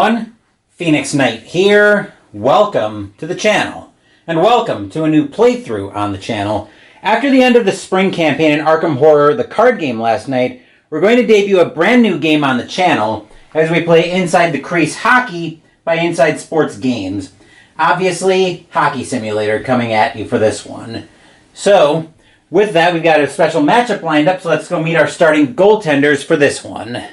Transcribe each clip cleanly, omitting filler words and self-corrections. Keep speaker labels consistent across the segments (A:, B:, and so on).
A: everyone, Phoenix Knight here. Welcome to the channel, and welcome to a new playthrough on the channel. After the end of the spring campaign in Arkham Horror, the card game last night, we're going to debut a brand new game on the channel as we play Inside the Crease Hockey by Inside Sports Games. Obviously, hockey simulator coming at you for this one. So, with that, we've got a special matchup lined up, so let's go meet our starting goaltenders for this one.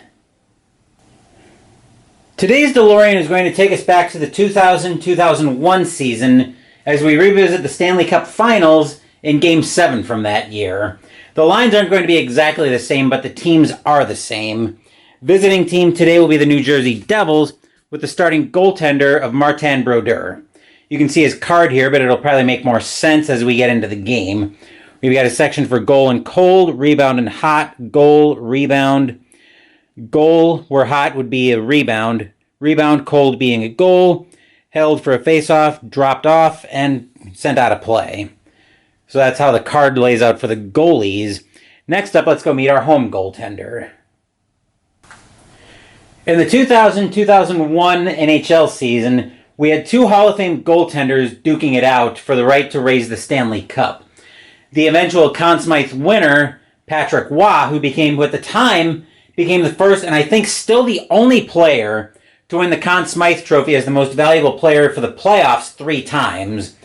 A: Today's DeLorean is going to take us back to the 2000-2001 season as we revisit the Stanley Cup Finals in Game 7 from that year. The lines aren't going to be exactly the same, but the teams are the same. Visiting team today will be the New Jersey Devils with the starting goaltender of Martin Brodeur. You can see his card here, but it'll probably make more sense as we get into the game. We've got a section for goal and cold, rebound and hot, goal, rebound. Goal, where hot would be a rebound. Rebound, cold being a goal. Held for a face-off, dropped off, and sent out of play. So that's how the card lays out for the goalies. Next up, let's go meet our home goaltender. In the 2000-2001 NHL season, we had two Hall of Fame goaltenders duking it out for the right to raise the Stanley Cup. The eventual Conn Smythe winner, Patrick Waugh, who became, at the time, became the first and I think still the only player to win the Conn Smythe Trophy as the most valuable player for the playoffs 3 times.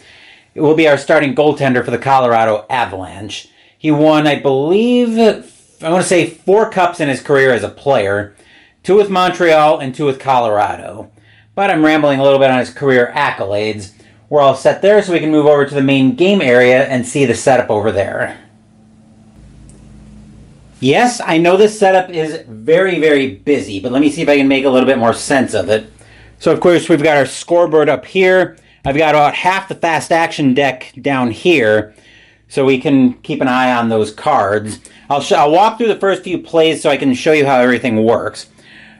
A: It will be our starting goaltender for the Colorado Avalanche. He won, I believe, I want to say 4 cups in his career as a player, 2 with Montreal and 2 with Colorado. But I'm rambling a little bit on his career accolades. We're all set there, so we can move over to the main game area and see the setup over there. Yes, I know this setup is very, very busy, but let me see if I can make a little bit more sense of it. So, of course, we've got our scoreboard up here. I've got about half the fast action deck down here, so we can keep an eye on those cards. I'll walk through the first few plays so I can show you how everything works.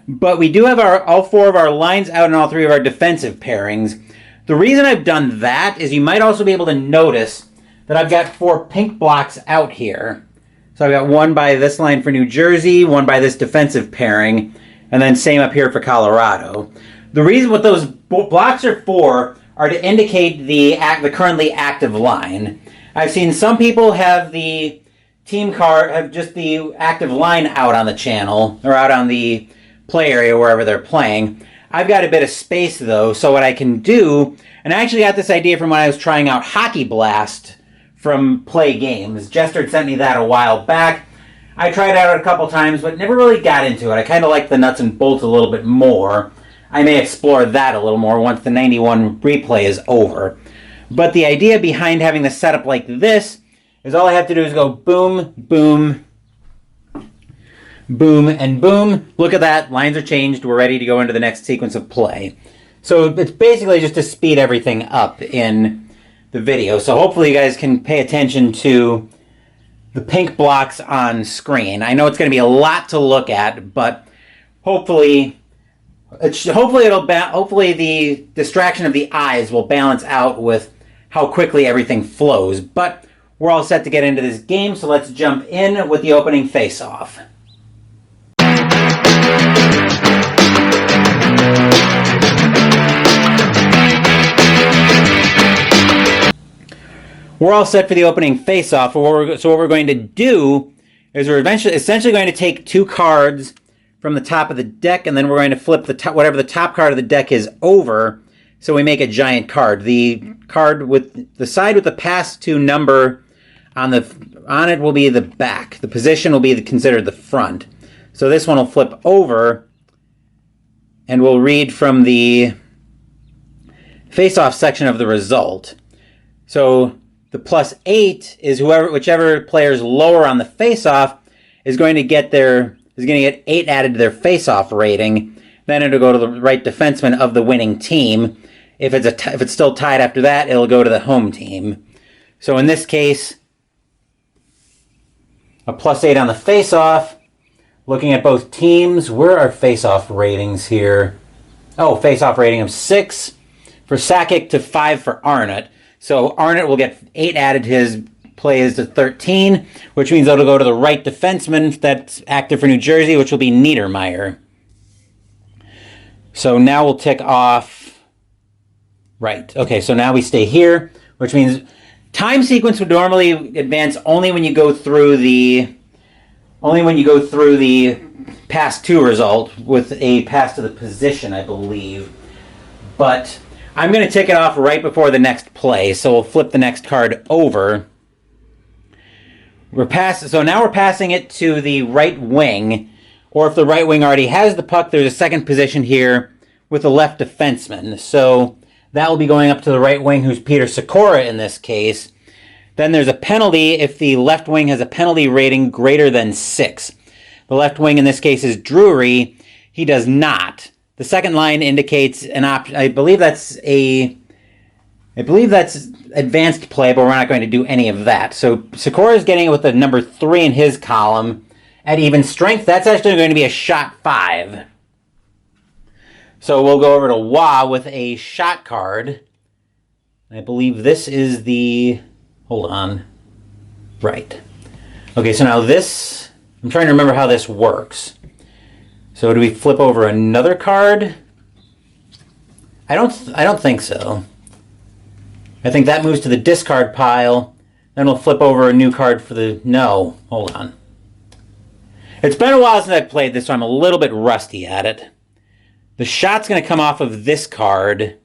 A: But we do have all 4 of our lines out and all 3 of our defensive pairings. The reason I've done that is you might also be able to notice that I've got 4 pink blocks out here. So I've got one by this line for New Jersey, one by this defensive pairing, and then same up here for Colorado. The reason what those blocks are for are to indicate the currently active line. I've seen some people have the team card, have just the active line out on the channel, or out on the play area wherever they're playing. I've got a bit of space though, so what I can do, and I actually got this idea from when I was trying out Hockey Blast from Play Games. Jester sent me that a while back. I tried it out a couple times, but never really got into it. I kind of like the nuts and bolts a little bit more. I may explore that a little more once the 91 replay is over. But the idea behind having the setup like this is all I have to do is go boom, boom, boom, and boom. Look at that. Lines are changed. We're ready to go into the next sequence of play. So it's basically just to speed everything up in the video. So hopefully you guys can pay attention to the pink blocks on screen. I know it's going to be a lot to look at, but hopefully the distraction of the eyes will balance out with how quickly everything flows. But we're all set to get into this game, so let's jump in with the opening face-off. We're all set for the opening face-off. So what we're going to do is we're essentially going to take 2 cards from the top of the deck, and then we're going to flip whatever the top card of the deck is over, so we make a giant card. The card with the side with the pass to number on it will be the back. The position will be considered the front. So this one will flip over, and we'll read from the face-off section of the result. So the +8 is whichever player's lower on the face-off is going to get 8 added to their face-off rating. Then it'll go to the right defenseman of the winning team. If it's still tied after that, it'll go to the home team. So in this case, a +8 on the face-off. Looking at both teams, where are face-off ratings here? Oh, face-off rating of 6 for Sakic to 5 for Arnott. So Arnott will get 8 added to his plays to 13, which means it'll go to the right defenseman that's active for New Jersey, which will be Niedermeyer. So now we'll tick off. Right. Okay, so now we stay here, which means time sequence would normally advance only when you go through the pass 2 result with a pass to the position, I believe. But I'm going to tick it off right before the next play, so we'll flip the next card over. So now we're passing it to the right wing, or if the right wing already has the puck, there's a second position here with the left defenseman. So that will be going up to the right wing, who's Peter Sikora in this case. Then there's a penalty if the left wing has a penalty rating greater than 6. The left wing in this case is Drury. He does not. The second line indicates an option. I believe that's advanced play, but we're not going to do any of that. So Sikora is getting it with the number 3 in his column. At even strength, that's actually going to be a shot 5. So we'll go over to Wah with a shot card. I believe this is the... Hold on. Right. Okay, so now this... I'm trying to remember how this works. So do we flip over another card? I don't think so. I think that moves to the discard pile. Then we'll flip over a new card for the... No. Hold on. It's been a while since I've played this, so I'm a little bit rusty at it. The shot's going to come off of this card.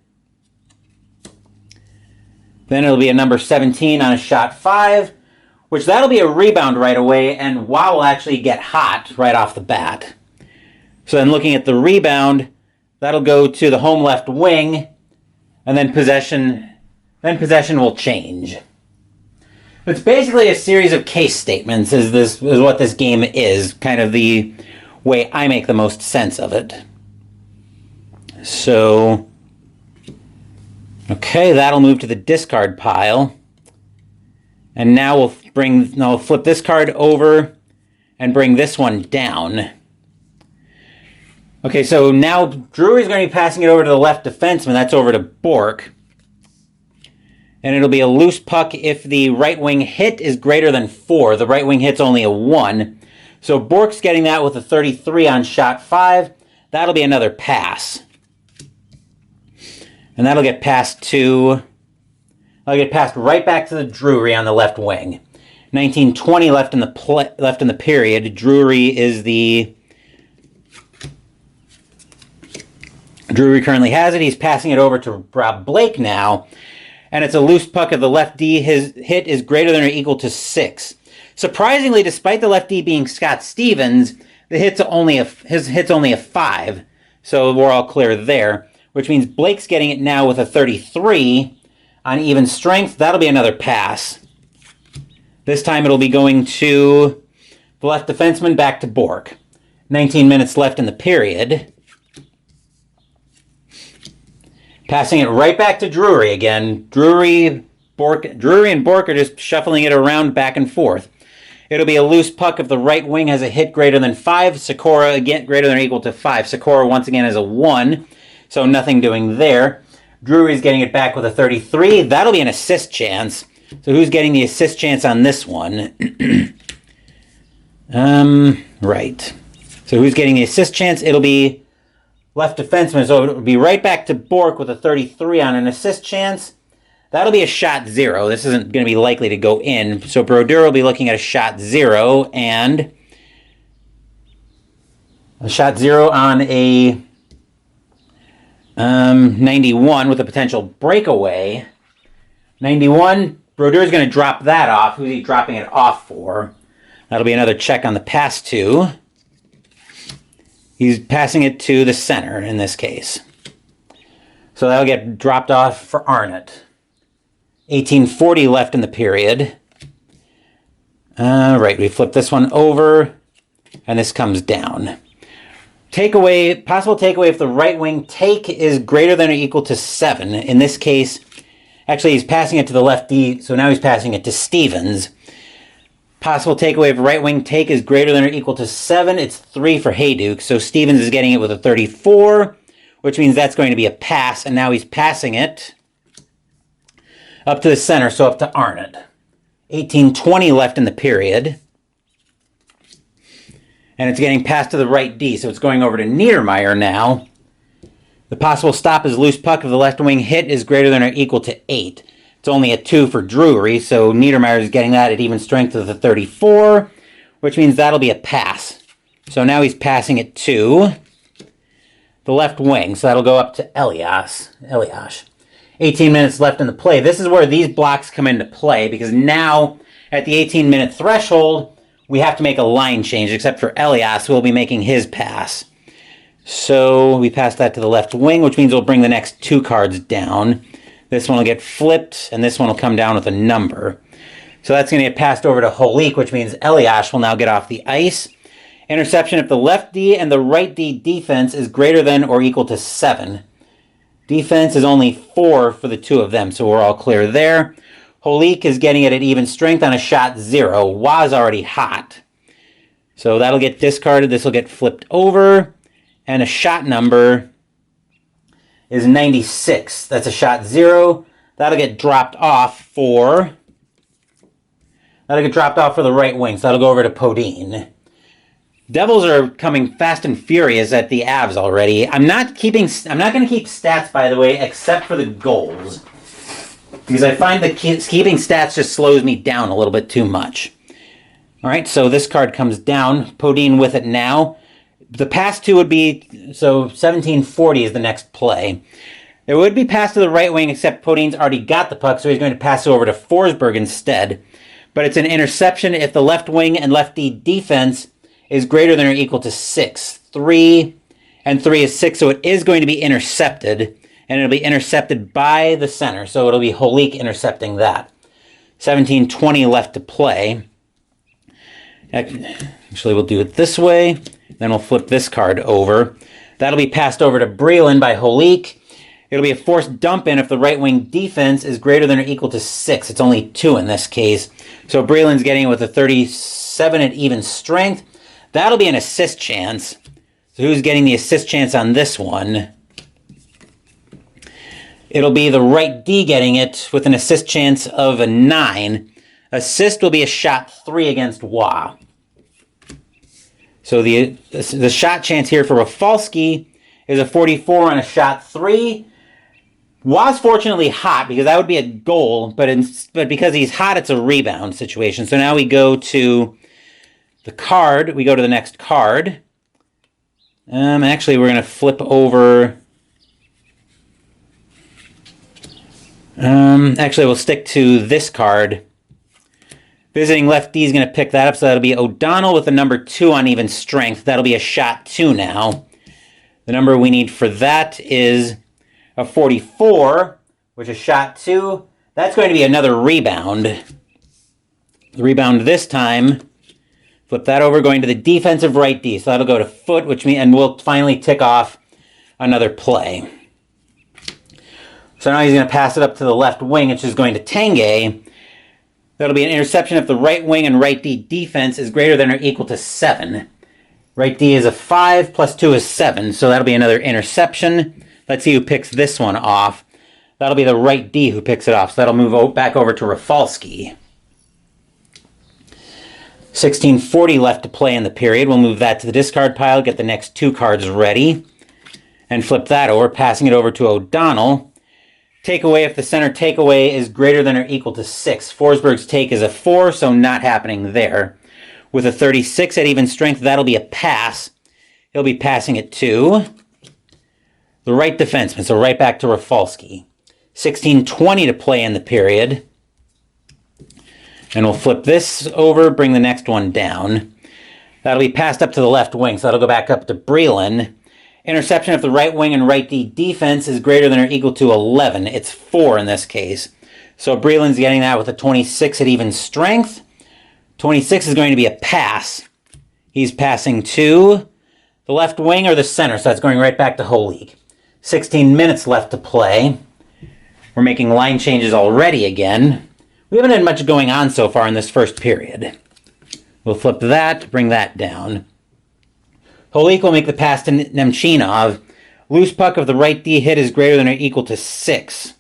A: Then it'll be a number 17 on a shot 5, which that'll be a rebound right away, and Wow will actually get hot right off the bat. So then looking at the rebound, that'll go to the home left wing, and then possession will change. It's basically a series of case statements is what this game is, kind of the way I make the most sense of it. So, okay, that'll move to the discard pile. And now we'll flip this card over and bring this one down. Okay, so now Drury's going to be passing it over to the left defenseman. That's over to Bork. And it'll be a loose puck if the right wing hit is greater than 4. The right wing hit's only a 1. So Bork's getting that with a 33 on shot 5. That'll be another pass. And that'll get passed right back to the Drury on the left wing. 19:20 left in the period. Drury currently has it. He's passing it over to Rob Blake now. And it's a loose puck of the left D. His hit is greater than or equal to 6. Surprisingly, despite the left D being Scott Stevens, his hit's only a 5. So we're all clear there. Which means Blake's getting it now with a 33 on even strength. That'll be another pass. This time it'll be going to the left defenseman, back to Bork. 19 minutes left in the period. Passing it right back to Drury again. Drury and Bork are just shuffling it around back and forth. It'll be a loose puck if the right wing has a hit greater than 5. Sikora again greater than or equal to 5. Sikora once again has a 1. So nothing doing there. Drury's getting it back with a 33. That'll be an assist chance. So who's getting the assist chance on this one? Right. So who's getting the assist chance? It'll be left defenseman. So it'll be right back to Bork with a 33 on an assist chance. That'll be a shot 0. This isn't going to be likely to go in. So Brodeur will be looking at a shot 0 and a shot 0 on a 91 with a potential breakaway. 91, Brodeur's going to drop that off. Who's he dropping it off for? That'll be another check on the pass to. He's passing it to the center in this case. So that'll get dropped off for Arnott. 18:40 left in the period. Right, we flip this one over, and this comes down. Possible takeaway if the right wing take is greater than or equal to 7. In this case, actually he's passing it to the left D, so now he's passing it to Stevens. Possible takeaway if right wing take is greater than or equal to 7, it's 3 for Hayduk. So Stevens is getting it with a 34, which means that's going to be a pass, and now he's passing it up to the center, so up to Arnott. 18:20 left in the period. And it's getting passed to the right D, so it's going over to Niedermeyer now. The possible stop is loose puck if the left wing hit is greater than or equal to 8. It's only a 2 for Drury, so Niedermayer is getting that at even strength of the 34, which means that'll be a pass. So now he's passing it to the left wing, so that'll go up to Elias. 18 minutes left in the play. This is where these blocks come into play, because now at the 18-minute threshold, we have to make a line change, except for Elias, who will be making his pass. So we pass that to the left wing, which means we'll bring the next 2 cards down. This one will get flipped, and this one will come down with a number. So that's going to get passed over to Holik, which means Elias will now get off the ice. Interception if the left D and the right D defense is greater than or equal to 7. Defense is only 4 for the 2 of them, so we're all clear there. Holik is getting it at even strength on a shot 0. Wa's already hot. So that'll get discarded. This will get flipped over. And a shot number is 96. That's a shot 0. That'll get dropped off for the right wing. So that'll go over to Podine. Devils are coming fast and furious at the Avs already. I'm not going to keep stats, by the way, except for the goals, because I find that keeping stats just slows me down a little bit too much. All right, so this card comes down. Podine with it now. The pass to would be, so 1740 is the next play. It would be passed to the right wing, except Podine's already got the puck, so he's going to pass it over to Forsberg instead. But it's an interception if the left wing and left D defense is greater than or equal to 6. 3 and 3 is 6, so it is going to be intercepted, and it'll be intercepted by the center, so it'll be Holik intercepting that. 17:20 left to play. Actually, we'll do it this way, then we'll flip this card over. That'll be passed over to Breland by Holik. It'll be a forced dump in if the right wing defense is greater than or equal to 6. It's only 2 in this case. So Breland's getting it with a 37 at even strength. That'll be an assist chance. So who's getting the assist chance on this one? It'll be the right D getting it with an assist chance of a 9. Assist will be a shot 3 against Wa. So the shot chance here for Rafalski is a 44 on a shot 3. Wa's fortunately hot, because that would be a goal, but because he's hot, it's a rebound situation. So now we go to the card. We go to the next card. Actually, we're going to flip over. Actually, we'll stick to this card. Visiting left D is going to pick that up, so that'll be O'Donnell with the number 2 on even strength. That'll be a shot 2 now. The number we need for that is a 44, which is shot 2. That's going to be another rebound. The rebound this time, flip that over, going to the defensive right D. So that'll go to foot, and we'll finally tick off another play. So now he's going to pass it up to the left wing, which is going to Tanguay. That'll be an interception if the right wing and right D defense is greater than or equal to 7. Right D is a 5, plus 2 is 7, so that'll be another interception. Let's see who picks this one off. That'll be the right D who picks it off, so that'll move back over to Rafalski. 16:40 left to play in the period. We'll move that to the discard pile, get the next 2 cards ready, and flip that over, passing it over to O'Donnell. Takeaway if the center takeaway is greater than or equal to 6. Forsberg's take is a 4, so not happening there. With a 36 at even strength, that'll be a pass. He'll be passing it to the right defenseman, so right back to Rafalski. 16:20 to play in the period. And we'll flip this over, bring the next one down. That'll be passed up to the left wing, so that'll go back up to Breland. Interception if the right wing and right D defense is greater than or equal to 11. It's 4 in this case. So Breland's getting that with a 26 at even strength. 26 is going to be a pass. He's passing to the left wing or the center, so that's going right back to Holik. 16 minutes left to play. We're making line changes already again. We haven't had much going on so far in this first period. We'll flip that, bring that down. Holik will make the pass to Nemchinov. Loose puck of the right D hit is greater than or equal to 6.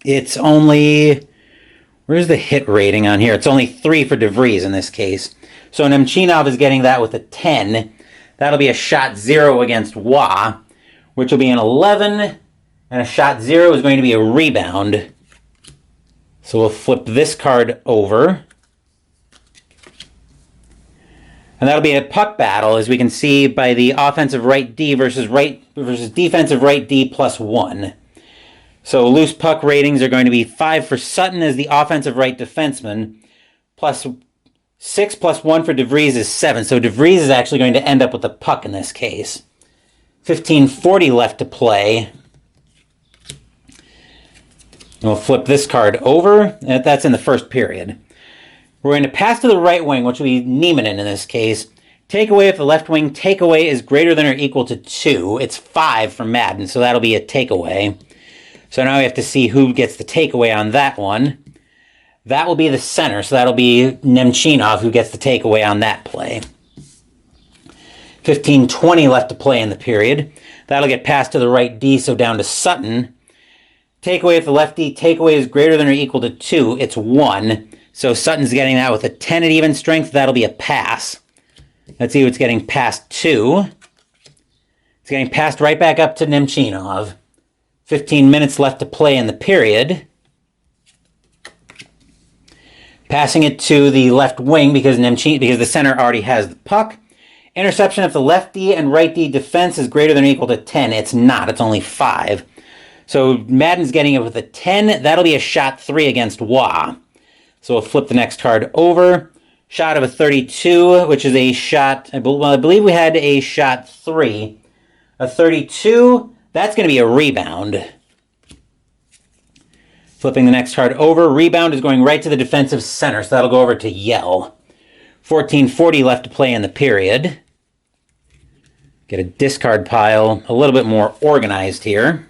A: It's only... Where's the hit rating on here? It's only 3 for DeVries in this case. So Nemchinov is getting that with a 10. That'll be a shot 0 against Wa, which will be an 11, and a shot 0 is going to be a rebound. So we'll flip this card over. And that'll be a puck battle, as we can see by the offensive right D versus defensive right D +1. So loose puck ratings are going to be 5 for Sutton as the offensive right defenseman, plus 6 + 1 for DeVries is 7. So DeVries is actually going to end up with the puck in this case. 15:40 left to play. And we'll flip this card over. And that's in the first period. We're going to pass to the right wing, which will be Niemanen in this case. Takeaway if the left wing takeaway is greater than or equal to 2. It's 5 for Madden, so that'll be a takeaway. So now we have to see who gets the takeaway on that one. That will be the center, so that'll be Nemchinov who gets the takeaway on that play. 15:20 left to play in the period. That'll get passed to the right D, so down to Sutton. Takeaway if the left D takeaway is greater than or equal to 2. It's 1. So Sutton's getting that with a 10 at even strength. That'll be a pass. Let's see what's getting passed to. It's getting passed right back up to Nemchinov. 15 minutes left to play in the period. Passing it to the left wing because the center already has the puck. Interception if the left D and right D defense is greater than or equal to 10. It's not. It's only 5. So Madden's getting it with a 10. That'll be a shot 3 against Wah. So we'll flip the next card over. Shot of a 32, which is a shot, I believe we had a shot 3. A 32, that's going to be a rebound. Flipping the next card over. Rebound is going right to the defensive center, so that'll go over to Yell. 14:40 left to play in the period. Get a discard pile a little bit more organized here.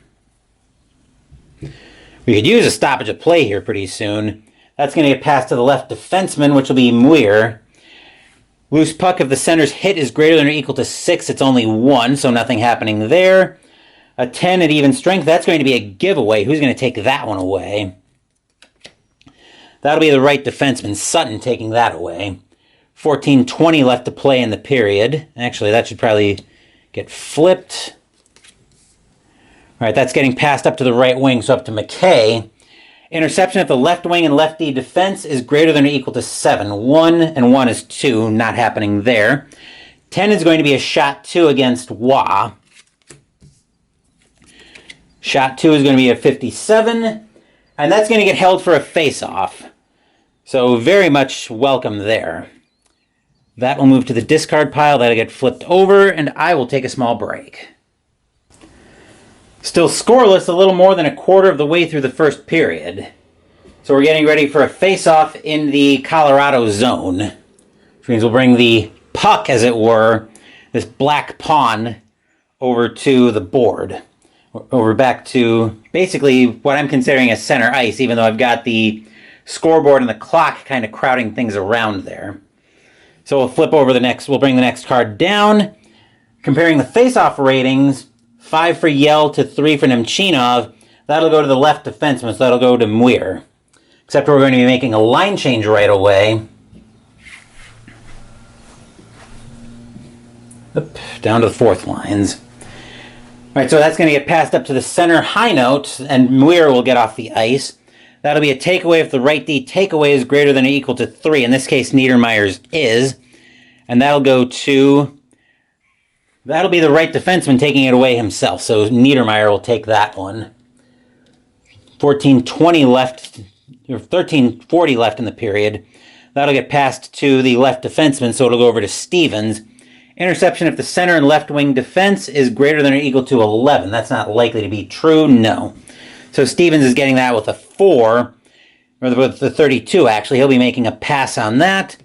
A: We could use a stoppage of play here pretty soon. That's going to get passed to the left defenseman, which will be Muir. Loose puck if the center's hit is greater than or equal to 6. It's only 1, so nothing happening there. A 10 at even strength. That's going to be a giveaway. Who's going to take that one away? That'll be the right defenseman, Sutton, taking that away. 14:20 left to play in the period. Actually, that should probably get flipped. All right, that's getting passed up to the right wing, so up to McKay. Interception if the left wing and left D defense is greater than or equal to 7. 1 and 1 is 2. Not happening there. 10 is going to be a shot 2 against Wah. Shot 2 is going to be a 57. And that's going to get held for a face-off. So very much welcome there. That will move to the discard pile. That'll get flipped over, and I will take a small break. Still scoreless a little more than a quarter of the way through the first period. So we're getting ready for a face-off in the Colorado zone. Which means we'll bring the puck, as it were, this black pawn, over to the board. Over back to basically what I'm considering as center ice, even though I've got the scoreboard and the clock kind of crowding things around there. So we'll bring the next card down. Comparing the face-off ratings, 5 for Yell to 3 for Nemchinov. That'll go to the left defenseman, so that'll go to Muir. Except we're going to be making a line change right away. Down to the fourth lines. All right, so that's going to get passed up to the center high note, and Muir will get off the ice. That'll be a takeaway if the right D takeaway is greater than or equal to 3. In this case, Niedermayer's is. And that'll go to... That'll be the right defenseman taking it away himself, so Niedermayer will take that one. 14:20 left, or 13:40 left in the period. That'll get passed to the left defenseman, so it'll go over to Stevens. Interception if the center and left wing defense is greater than or equal to 11. That's not likely to be true, no. So Stevens is getting that with a 4, or with the 32 actually. He'll be making a pass on that.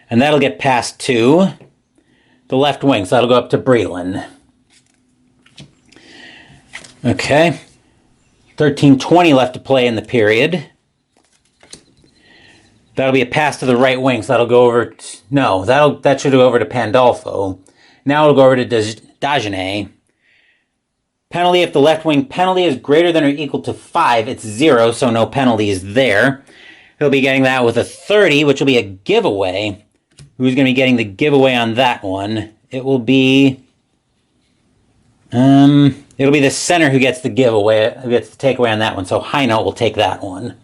A: And that'll get passed to the left wing, so that'll go up to Breland. Okay. 13:20 left to play in the period. That'll be a pass to the right wing, so that'll go over that should go over to Pandolfo. Now it'll go over to Dagenet. Penalty if the left wing penalty is greater than or equal to 5, it's 0, so no penalties there. He'll be getting that with a 30, which will be a giveaway. Who's going to be getting the giveaway on that one? It will be It'll be the center who gets the giveaway, who gets the takeaway on that one. So Heinold will take that one.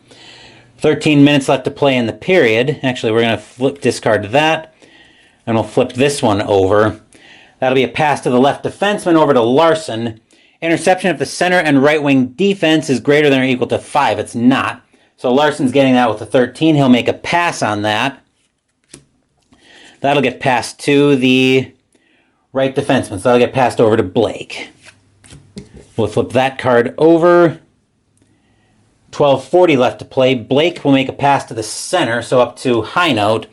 A: 13 minutes left to play in the period. Actually, we're going to discard that. And we'll flip this one over. That'll be a pass to the left defenseman over to Larson. Interception if the center and right wing defense is greater than or equal to 5. It's not. So Larson's getting that with a 13. He'll make a pass on that. That'll get passed to the right defenseman. So that'll get passed over to Blake. We'll flip that card over. 12:40 left to play. Blake will make a pass to the center, so up to Heinold.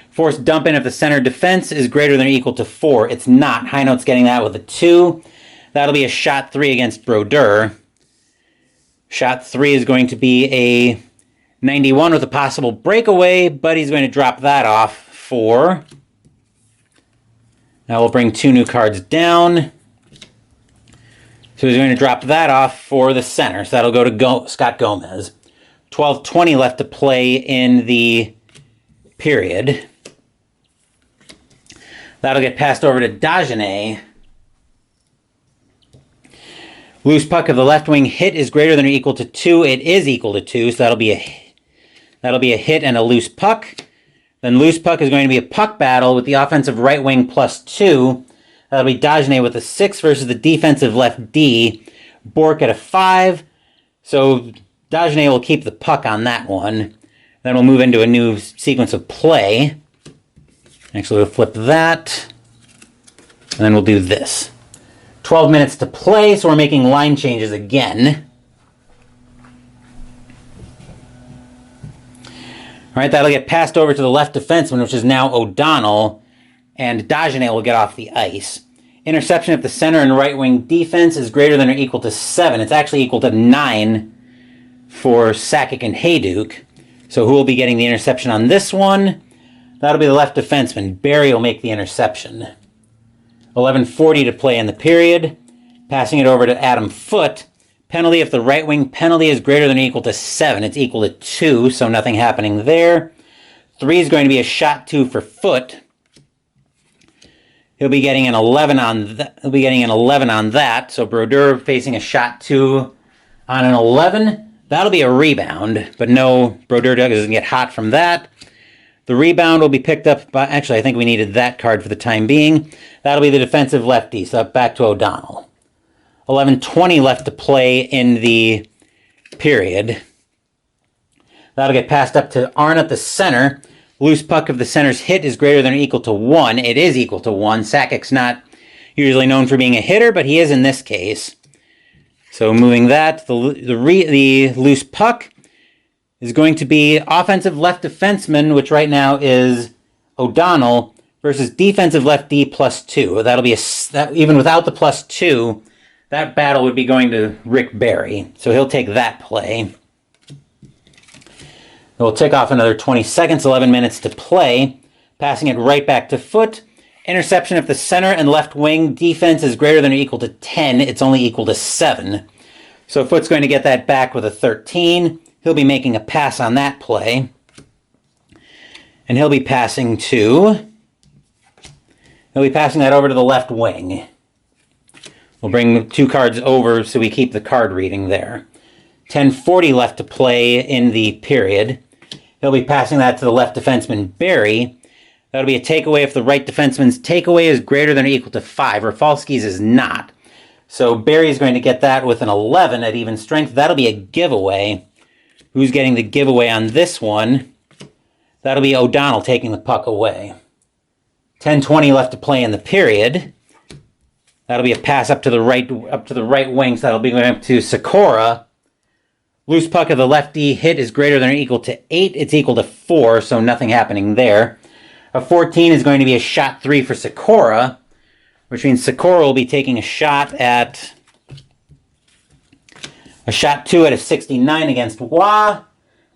A: Forced dump in if the center defense is greater than or equal to 4. It's not. Heinold's getting that with a 2. That'll be a shot 3 against Brodeur. Shot 3 is going to be a 91 with a possible breakaway, but he's going to drop that off for... Now we'll bring 2 new cards down. So he's going to drop that off for the center. So that'll go to Scott Gomez. 12:20 left to play in the period. That'll get passed over to Dagenet. Loose puck of the left wing hit is greater than or equal to 2. It is equal to 2, so that'll be a hit and a loose puck. Then loose puck is going to be a puck battle with the offensive right wing plus 2. That'll be Dagenet with a 6 versus the defensive left D. Bork at a 5. So Dagenet will keep the puck on that one. Then we'll move into a new sequence of play. Actually, we'll flip that. And then we'll do this. 12 minutes to play, so we're making line changes again. All right, that'll get passed over to the left defenseman, which is now O'Donnell. And Dagenet will get off the ice. Interception if the center and right wing defense is greater than or equal to 7. It's actually equal to 9 for Sakic and Hayduk. So who will be getting the interception on this one? That'll be the left defenseman. Barry will make the interception. 11:40 to play in the period. Passing it over to Adam Foote. Penalty if the right wing penalty is greater than or equal to 7. It's equal to 2, so nothing happening there. 3 is going to be a shot 2 for Foote. He'll be getting an 11 on that. So Brodeur facing a shot 2 on an 11. That'll be a rebound, but no, Brodeur doesn't get hot from that. The rebound will be picked up by, actually, I think we needed that card for the time being. That'll be the defensive lefty, so back to O'Donnell. 11:20 left to play in the period. That'll get passed up to Arnott, the center. Loose puck of the center's hit is greater than or equal to 1. It is equal to 1. Sakic's not usually known for being a hitter, but he is in this case. So moving that, the loose puck is going to be offensive left defenseman, which right now is O'Donnell, versus defensive left D plus 2. That'll be even without the plus 2, that battle would be going to Rick Barry. So he'll take that play. We'll tick off another 20 seconds, 11 minutes to play. Passing it right back to Foote. Interception if the center and left wing defense is greater than or equal to 10. It's only equal to 7. So Foote's going to get that back with a 13. He'll be making a pass on that play. And he'll be passing that over to the left wing. We'll bring 2 cards over so we keep the card reading there. 10:40 left to play in the period. He'll be passing that to the left defenseman, Barry. That'll be a takeaway if the right defenseman's takeaway is greater than or equal to 5. Rafalski's is not. So Barry's going to get that with an 11 at even strength. That'll be a giveaway. Who's getting the giveaway on this one? That'll be O'Donnell taking the puck away. 10:20 left to play in the period. That'll be a pass up to the right wing, so that'll be going up to Sikora. Loose puck of the lefty hit is greater than or equal to 8. It's equal to 4, so nothing happening there. A 14 is going to be a shot 3 for Sikora, which means Sikora will be taking a shot 2 at a 69 against Wah.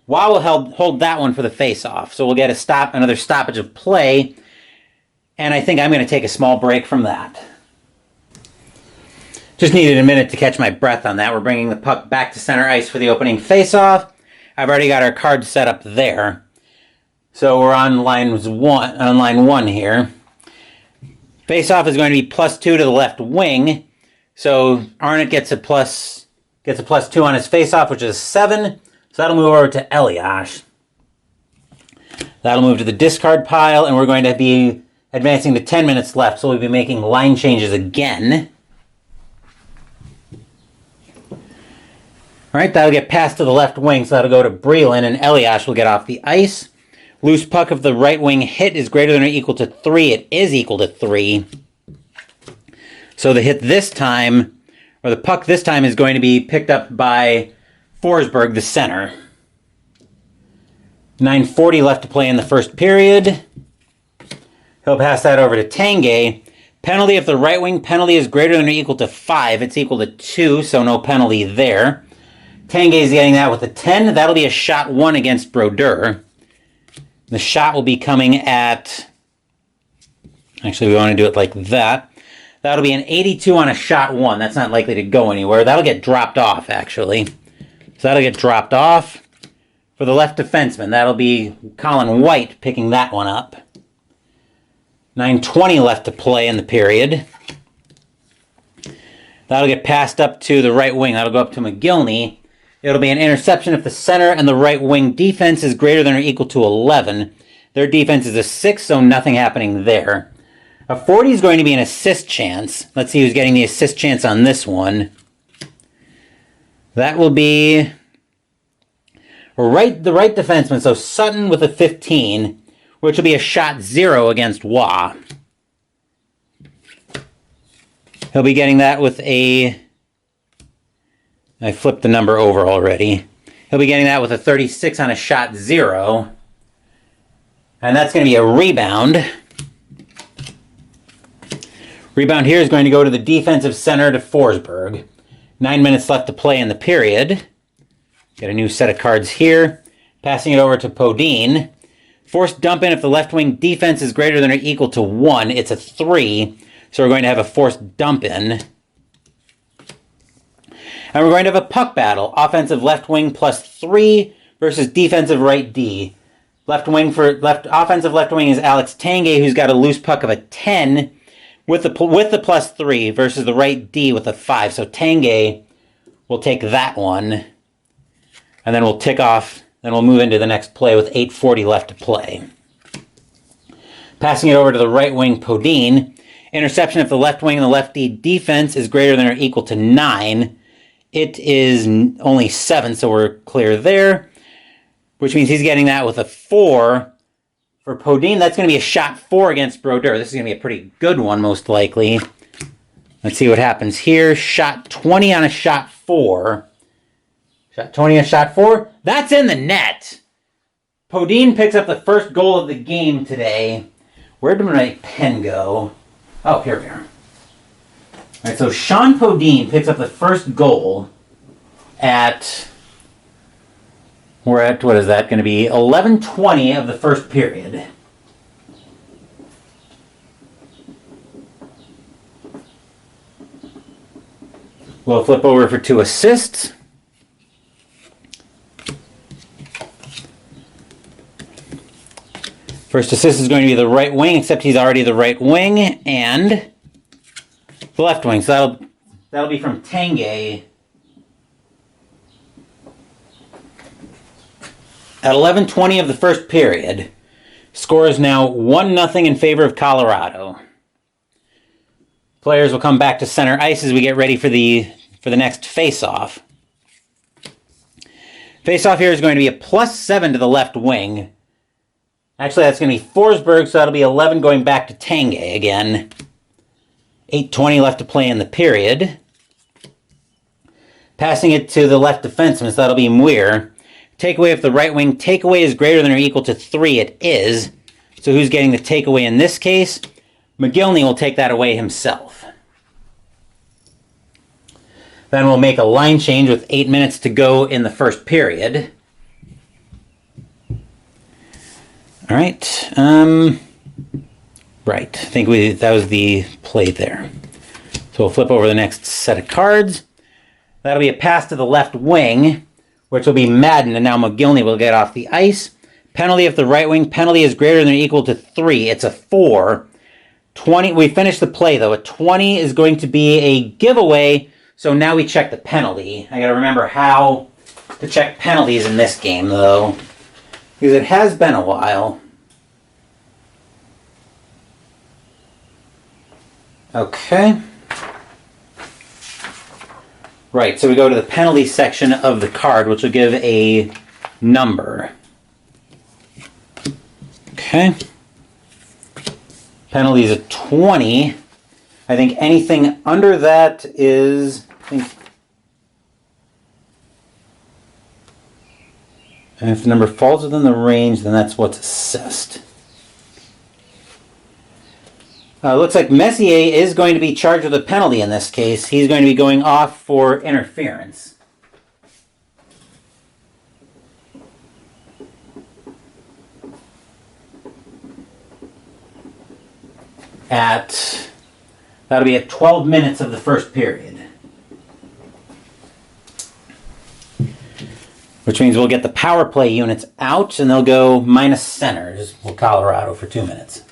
A: Wah will hold that one for the face-off, so we'll get another stoppage of play, and I think I'm going to take a small break from that. Just needed a minute to catch my breath on that. We're bringing the puck back to center ice for the opening face-off. I've already got our card set up there. So we're on line 1 here. Face-off is going to be +2 to the left wing. So Arnott gets a plus 2 on his face-off, which is 7. So that'll move over to Eliash. That'll move to the discard pile, and we're going to be advancing to 10 minutes left, so we'll be making line changes again. All right, that'll get passed to the left wing, so that'll go to Breland, and Eliash will get off the ice. Loose puck of the right wing hit is greater than or equal to 3. It is equal to 3. So the hit this time, or the puck this time, is going to be picked up by Forsberg, the center. 9:40 left to play in the first period. He'll pass that over to Tanguay. Penalty of the right wing. Penalty is greater than or equal to 5. It's equal to 2, so no penalty there. Tanguay's getting that with a 10. That'll be a shot 1 against Brodeur. The shot will be coming at... Actually, we want to do it like that. That'll be an 82 on a shot 1. That's not likely to go anywhere. That'll get dropped off, actually. So that'll get dropped off. For the left defenseman, that'll be Colin White picking that one up. 9:20 left to play in the period. That'll get passed up to the right wing. That'll go up to McGillney. It'll be an interception if the center and the right wing defense is greater than or equal to 11. Their defense is a 6, so nothing happening there. A 40 is going to be an assist chance. Let's see who's getting the assist chance on this one. That will be the right defenseman, so Sutton with a 15, which will be a shot 0 against Waugh. He'll be getting that with a... I flipped the number over already. He'll be getting that with a 36 on a shot 0. And that's going to be a rebound. Rebound here is going to go to the defensive center to Forsberg. 9 minutes left to play in the period. Get a new set of cards here. Passing it over to Podine. Forced dump in if the left wing defense is greater than or equal to 1. It's a 3. So we're going to have a forced dump in. And we're going to have a puck battle. Offensive left wing +3 versus defensive right D. Offensive left wing is Alex Tanguay, who's got a loose puck of a 10 with the +3 versus the right D with a 5. So Tanguay will take that one. And then we'll tick off, then we'll move into the next play with 8:40 left to play. Passing it over to the right wing, Podine. Interception if the left wing and the left D defense is greater than or equal to 9. It is only 7, so we're clear there. Which means he's getting that with a 4. For Podine, that's going to be a shot 4 against Brodeur. This is going to be a pretty good one, most likely. Let's see what happens here. Shot 20 on a shot 4. Shot 20 on a shot 4. That's in the net. Podine picks up the first goal of the game today. Where did my pen go? Oh, here we are. All right, so Sean Podine picks up the first goal at... We're at, what is that going to be? 11:20 of the first period. We'll flip over for 2 assists. First assist is going to be the right wing, except he's already the right wing, and the left wing. So that'll be from Tanguay. At 11:20 of the first period, score is now 1-0 in favor of Colorado. Players will come back to center ice as we get ready for the next face-off. Face-off here is going to be a +7 to the left wing. Actually, that's going to be Forsberg, so that'll be 11 going back to Tanguay again. 8:20 left to play in the period. Passing it to the left defenseman, so that'll be Muir. Takeaway if the right wing takeaway is greater than or equal to 3, it is. So who's getting the takeaway in this case? McGillney will take that away himself. Then we'll make a line change with 8 minutes to go in the first period. All right. Right. I think that was the play there. So we'll flip over the next set of cards. That'll be a pass to the left wing, which will be Madden, and now McGillney will get off the ice. Penalty if the right wing penalty is greater than or equal to 3. It's a 4. 20. We finished the play, though. A 20 is going to be a giveaway, so now we check the penalty. I got to remember how to check penalties in this game, though, because it has been a while. Okay. Right, so we go to the penalty section of the card, which will give a number. Okay. Penalty is a 20. I think anything under that is, and if the number falls within the range, then that's what's assessed. Looks like Messier is going to be charged with a penalty in this case. He's going to be going off for interference. That'll be at 12 minutes of the first period. Which means we'll get the power play units out and they'll go minus centers for Colorado for 2 minutes.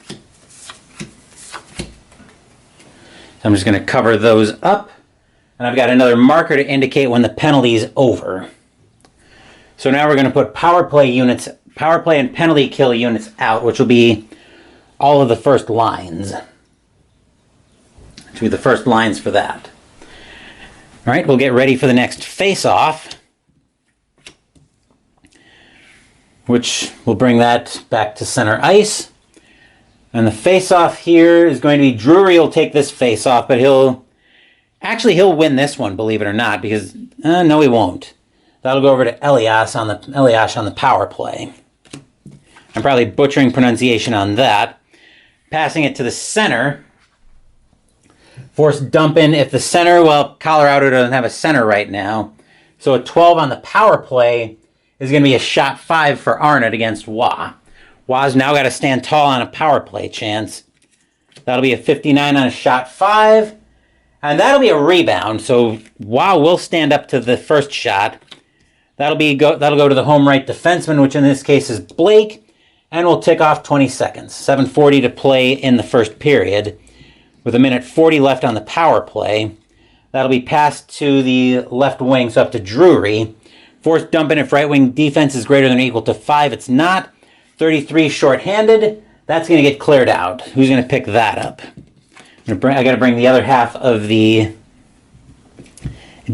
A: I'm just going to cover those up, and I've got another marker to indicate when the penalty is over. So now we're going to put power play and penalty kill units out, which will be all of the first lines. Which will be the first lines for that. All right, we'll get ready for the next face-off, which will bring that back to center ice. And the face-off here is going to be Drury will take this face-off, but he'll win this one, believe it or not, because no, he won't. That'll go over to Elias on the power play. I'm probably butchering pronunciation on that. Passing it to the center. Force dump in if the center, well, Colorado doesn't have a center right now. So a 12 on the power play is going to be a shot 5 for Arnott against Waugh. Waugh's now got to stand tall on a power play chance. That'll be a 59 on a shot 5. And that'll be a rebound. So Waugh will stand up to the first shot. That'll go to the home right defenseman, which in this case is Blake. And we'll tick off 20 seconds. 7:40 to play in the first period. With 1:40 left on the power play. That'll be passed to the left wing, so up to Drury. Force dump in if right wing defense is greater than or equal to 5. It's not. 33 shorthanded. That's going to get cleared out. Who's going to pick that up? I got to bring the other half of the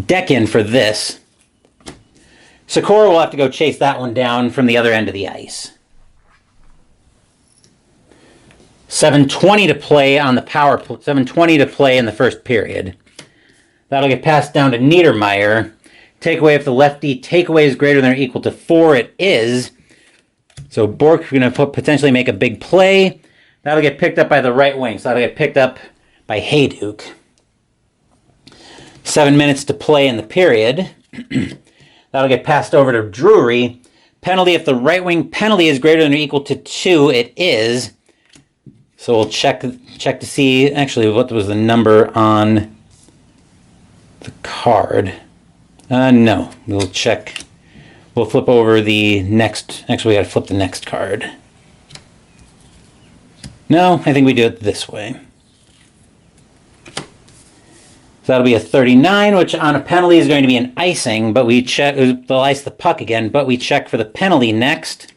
A: deck in for this. Sikora will have to go chase that one down from the other end of the ice. 7:20 to play on the power play. 7:20 to play in the first period. That'll get passed down to Niedermeyer. Takeaway if the lefty takeaway is greater than or equal to 4. It is. So Bork's going to potentially make a big play. That'll get picked up by the right wing. So that'll get picked up by Hayduk. 7 minutes to play in the period. That'll get passed over to Drury. Penalty if the right wing penalty is greater than or equal to 2. It is. So we'll check to see actually what was the number on the card. No, we'll check. We'll flip over the next. Actually, we got to flip the next card. No, I think we do it this way. So that'll be a 39, which on a penalty is going to be an icing, but we check. They'll ice the puck again, but we check for the penalty next.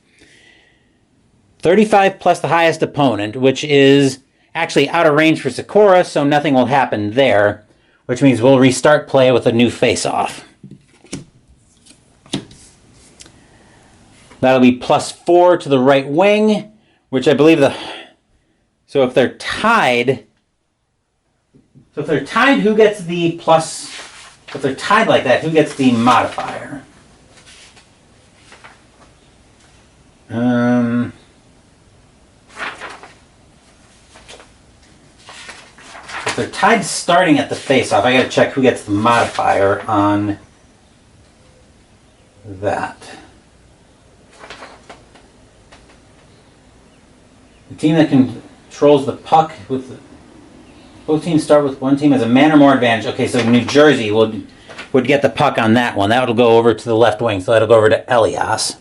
A: 35 plus the highest opponent, which is actually out of range for Sikora, so nothing will happen there, which means we'll restart play with a new face-off. That'll be +4 to the right wing, which I believe so if they're tied, who gets the plus, if they're tied like that, who gets the modifier? If they're tied starting at the face-off, I gotta check who gets the modifier on that. The team that controls the puck both teams start with one team as a man or more advantage. Okay, so New Jersey would get the puck on that one. That would go over to the left wing, so that'll go over to Elias.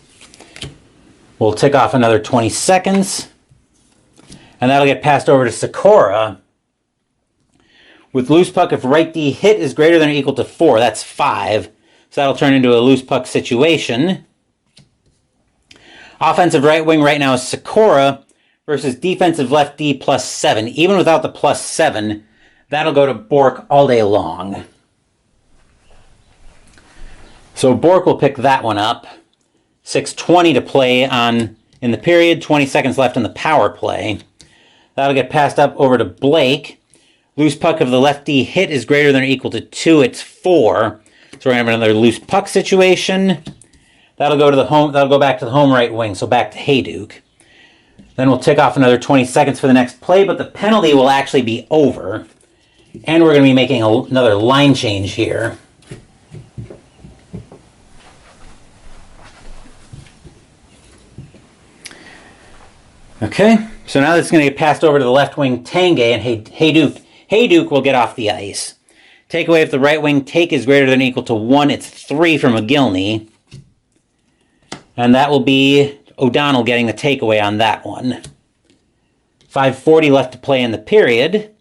A: We'll tick off another 20 seconds. And that'll get passed over to Sikora. With loose puck, if right D hit is greater than or equal to 4, that's 5. So that'll turn into a loose puck situation. Offensive right wing right now is Sikora versus defensive left D plus 7. Even without the plus 7, that'll go to Bork all day long. So Bork will pick that one up. 6:20 to play in the period, 20 seconds left in the power play. That'll get passed up over to Blake. Loose puck of the left D hit is greater than or equal to 2. It's 4. So we're going to have another loose puck situation. That'll go to the home. That'll go back to the home right wing. So back to Hayduk. Then we'll tick off another 20 seconds for the next play, but the penalty will actually be over. And we're going to be making another line change here. Okay, so now it's going to get passed over to the left wing Tanguay, and Hayduk will get off the ice. Takeaway if the right wing take is greater than or equal to 1, it's 3 for McGillney. And that will be O'Donnell getting the takeaway on that one. 5:40 left to play in the period.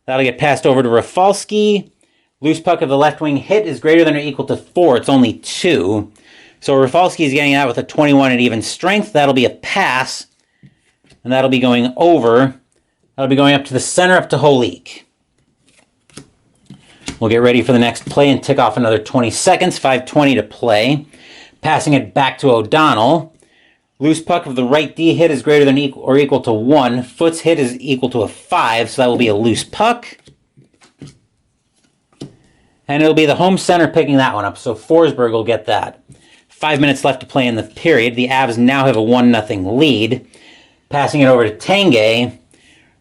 A: That'll get passed over to Rafalski. Loose puck of the left wing hit is greater than or equal to 4. It's only 2. So Rafalski is getting that with a 21 at even strength. That'll be a pass. And that'll be going over. That'll be going up to the center, up to Holik. We'll get ready for the next play and tick off another 20 seconds. 5:20 to play. Passing it back to O'Donnell. Loose puck of the right D hit is greater than or equal to 1. Foot's hit is equal to a 5, so that will be a loose puck. And it'll be the home center picking that one up, so Forsberg will get that. 5 minutes left to play in the period. The Avs now have a 1-0 lead. Passing it over to Tanguay.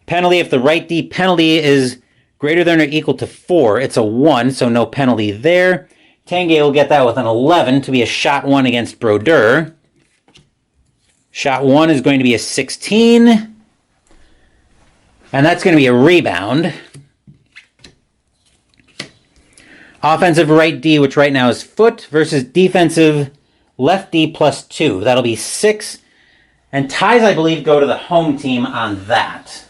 A: Penalty if the right D penalty is greater than or equal to 4. It's a 1, so no penalty there. Tanguay will get that with an 11 to be a shot 1 against Brodeur. Shot 1 is going to be a 16. And that's going to be a rebound. Offensive right D, which right now is Foot, versus defensive left D plus 2. That'll be 6. And ties, I believe, go to the home team on that.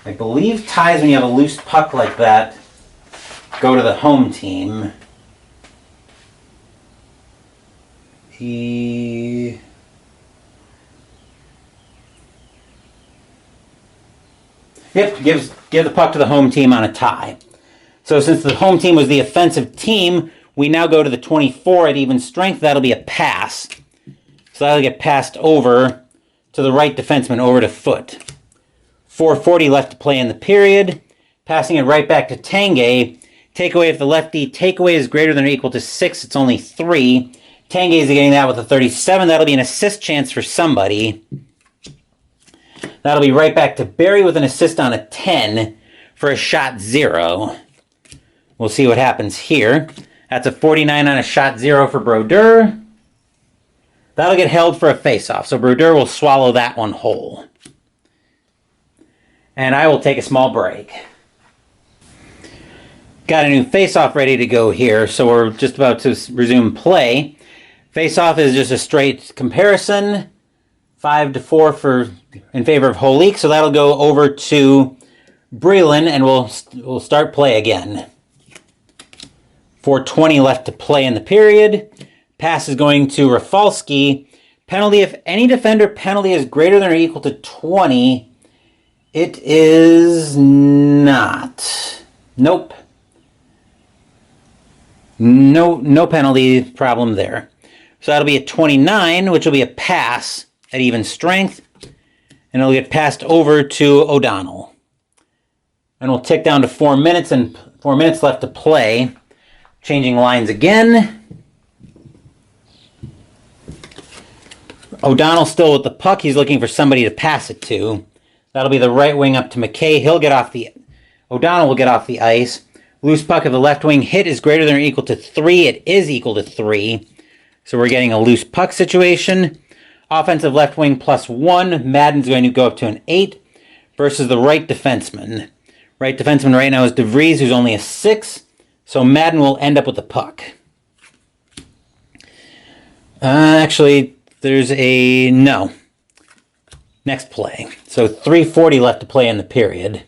A: I believe ties, when you have a loose puck like that, go to the home team. Yep, give the puck to the home team on a tie. So since the home team was the offensive team, we now go to the 24 at even strength. That'll be a pass. So that'll get passed over to the right defenseman, over to Foot. 4:40 left to play in the period. Passing it right back to Tanguay. Takeaway if the lefty takeaway is greater than or equal to 6. It's only 3. Tanguay is getting that with a 37. That'll be an assist chance for somebody. That'll be right back to Barry with an assist on a 10 for a shot 0. We'll see what happens here. That's a 49 on a shot 0 for Brodeur. That'll get held for a face-off, so Brodeur will swallow that one whole. And I will take a small break. Got a new face-off ready to go here, so we're just about to resume play. Face-off is just a straight comparison. 5-4 in favor of Holik, so that'll go over to Breland, and we'll start play again. 4:20 left to play in the period. Pass is going to Rafalski. Penalty if any defender penalty is greater than or equal to 20. It is not. Nope. No penalty problem there. So that'll be a 29, which will be a pass at even strength. And it'll get passed over to O'Donnell. And we'll tick down to 4 minutes, and 4 minutes left to play. Changing lines again. O'Donnell still with the puck. He's looking for somebody to pass it to. That'll be the right wing up to McKay. O'Donnell will get off the ice. Loose puck of the left wing hit is greater than or equal to 3. It is equal to 3. So we're getting a loose puck situation. Offensive left wing plus 1. Madden's going to go up to an 8 versus the right defenseman. Right defenseman right now is DeVries, who's only a 6. So Madden will end up with the puck. Actually, there's a no. Next play. So 3:40 left to play in the period.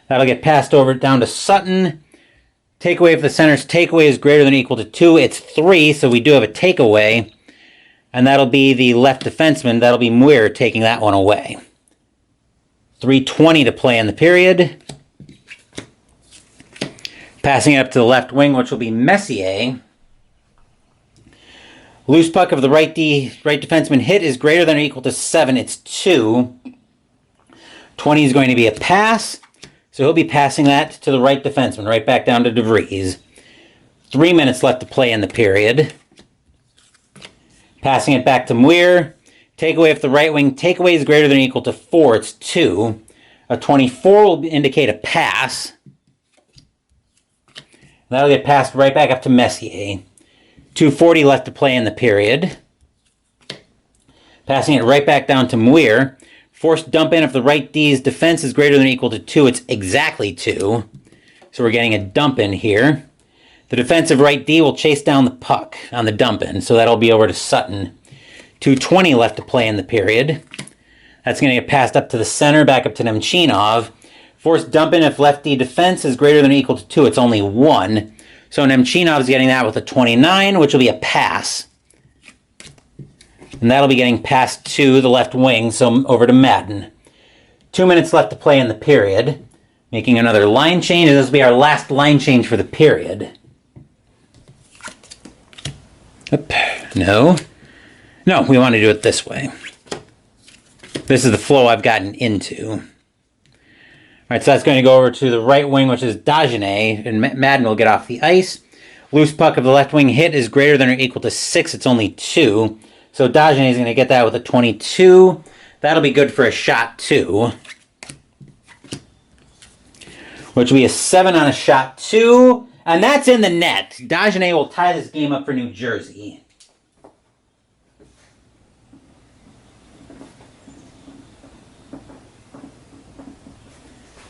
A: That'll get passed over down to Sutton. Takeaway if the center's takeaway is greater than or equal to 2. It's 3, so we do have a takeaway. And that'll be the left defenseman. That'll be Muir taking that one away. 3:20 to play in the period. Passing it up to the left wing, which will be Messier. Loose puck of the right defenseman hit is greater than or equal to 7. It's 2. 20 is going to be a pass. So he'll be passing that to the right defenseman, right back down to DeVries. 3 minutes left to play in the period. Passing it back to Muir. Takeaway if the right wing takeaway is greater than or equal to 4. It's 2. A 24 will indicate a pass. That'll get passed right back up to Messier. 2:40 left to play in the period. Passing it right back down to Muir. Forced dump in if the right D's defense is greater than or equal to 2. It's exactly 2. So we're getting a dump in here. The defensive right D will chase down the puck on the dump in. So that'll be over to Sutton. 2:20 left to play in the period. That's going to get passed up to the center, back up to Nemchinov. Forced dump in if left D defense is greater than or equal to 2. It's only 1. So Nemchinov is getting that with a 29, which will be a pass. And that'll be getting passed to the left wing, so over to Madden. 2 minutes left to play in the period. Making another line change, and this will be our last line change for the period. Oop. No, we want to do it this way. This is the flow I've gotten into. All right, so that's going to go over to the right wing, which is Dagenet, and Madden will get off the ice. Loose puck of the left wing hit is greater than or equal to 6. It's only 2. So Dagenet is going to get that with a 22. That'll be good for a shot 2. Which will be a 7 on a shot 2. And that's in the net. Dagenet will tie this game up for New Jersey.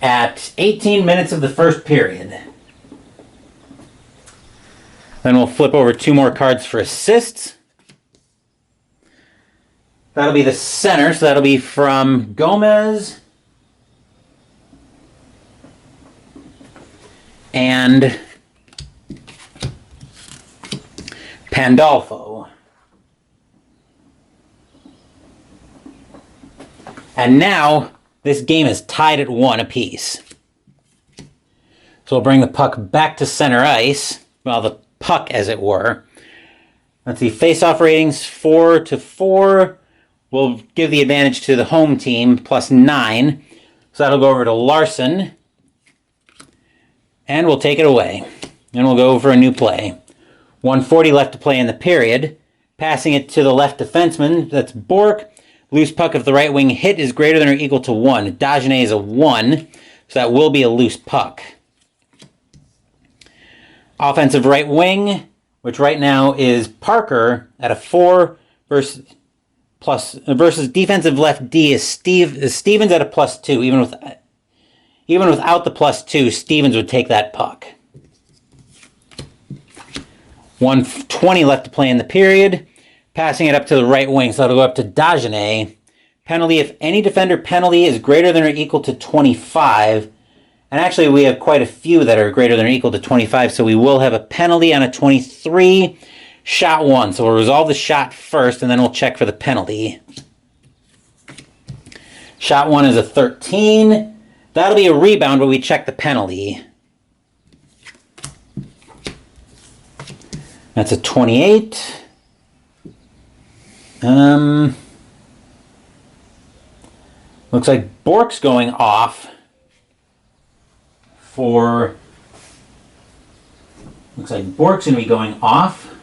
A: At 18 minutes of the first period. Then we'll flip over 2 more cards for assists. That'll be the center, so that'll be from Gomez and Pandolfo. And now this game is tied at 1 apiece. So we'll bring the puck back to center ice. Well, the puck, as it were. Let's see, face-off ratings 4-4. We'll give the advantage to the home team, +9. So that'll go over to Larson. And we'll take it away. And we'll go for a new play. 1:40 left to play in the period. Passing it to the left defenseman, that's Bork. Loose puck of the right wing hit is greater than or equal to 1. Dagenet is a 1, so that will be a loose puck. Offensive right wing, which right now is Parker at a 4 versus defensive left D is Stevens at a +2. Even without the +2, Stevens would take that puck. 1:20 left to play in the period. Passing it up to the right wing, so it'll go up to Dagenet. Penalty, if any defender penalty is greater than or equal to 25. And actually, we have quite a few that are greater than or equal to 25, so we will have a penalty on a 23. Shot 1, so we'll resolve the shot first, and then we'll check for the penalty. Shot 1 is a 13. That'll be a rebound, but we check the penalty. That's a 28. Looks like Bork's going off for... Looks like Bork's going to be going off.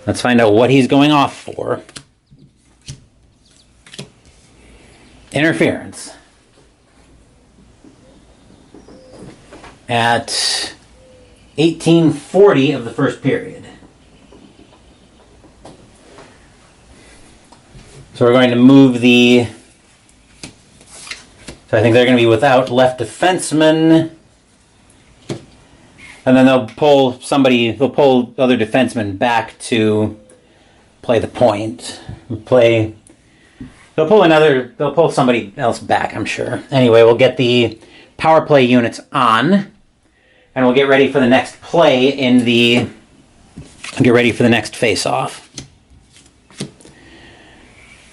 A: Let's find out what he's going off for. Interference. At 18:40 of the first period. So we're going to move the... So I think they're going to be without left defenseman. And then they'll pull other defensemen back to play the point. They'll pull somebody else back, I'm sure. Anyway, we'll get the power play units on, and we'll get ready for the next play get ready for the next face-off. All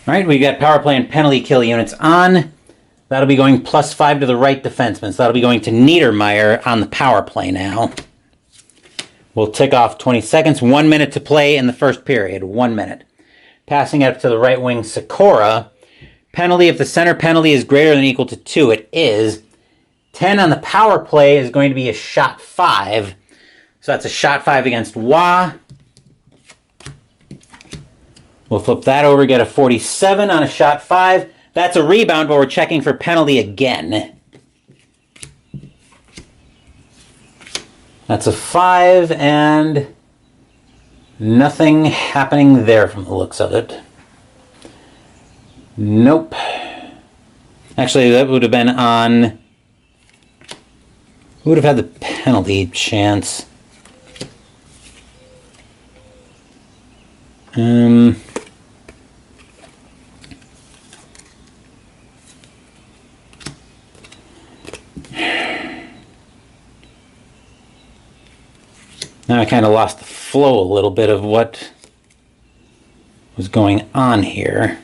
A: right, we got power play and penalty kill units on. That'll be going +5 to the right defenseman. So that'll be going to Niedermeyer on the power play now. We'll tick off 20 seconds. 1 minute to play in the first period. 1 minute. Passing it up to the right wing, Sikora. Penalty, if the center penalty is greater than or equal to 2, it is. 10 on the power play is going to be a shot 5. So that's a shot 5 against Wah. We'll flip that over, get a 47 on a shot 5. That's a rebound, but we're checking for penalty again. That's a 5, and nothing happening there from the looks of it. Nope. Actually, that would have been on... Who would have had the penalty chance? Now I kind of lost the flow a little bit of what was going on here.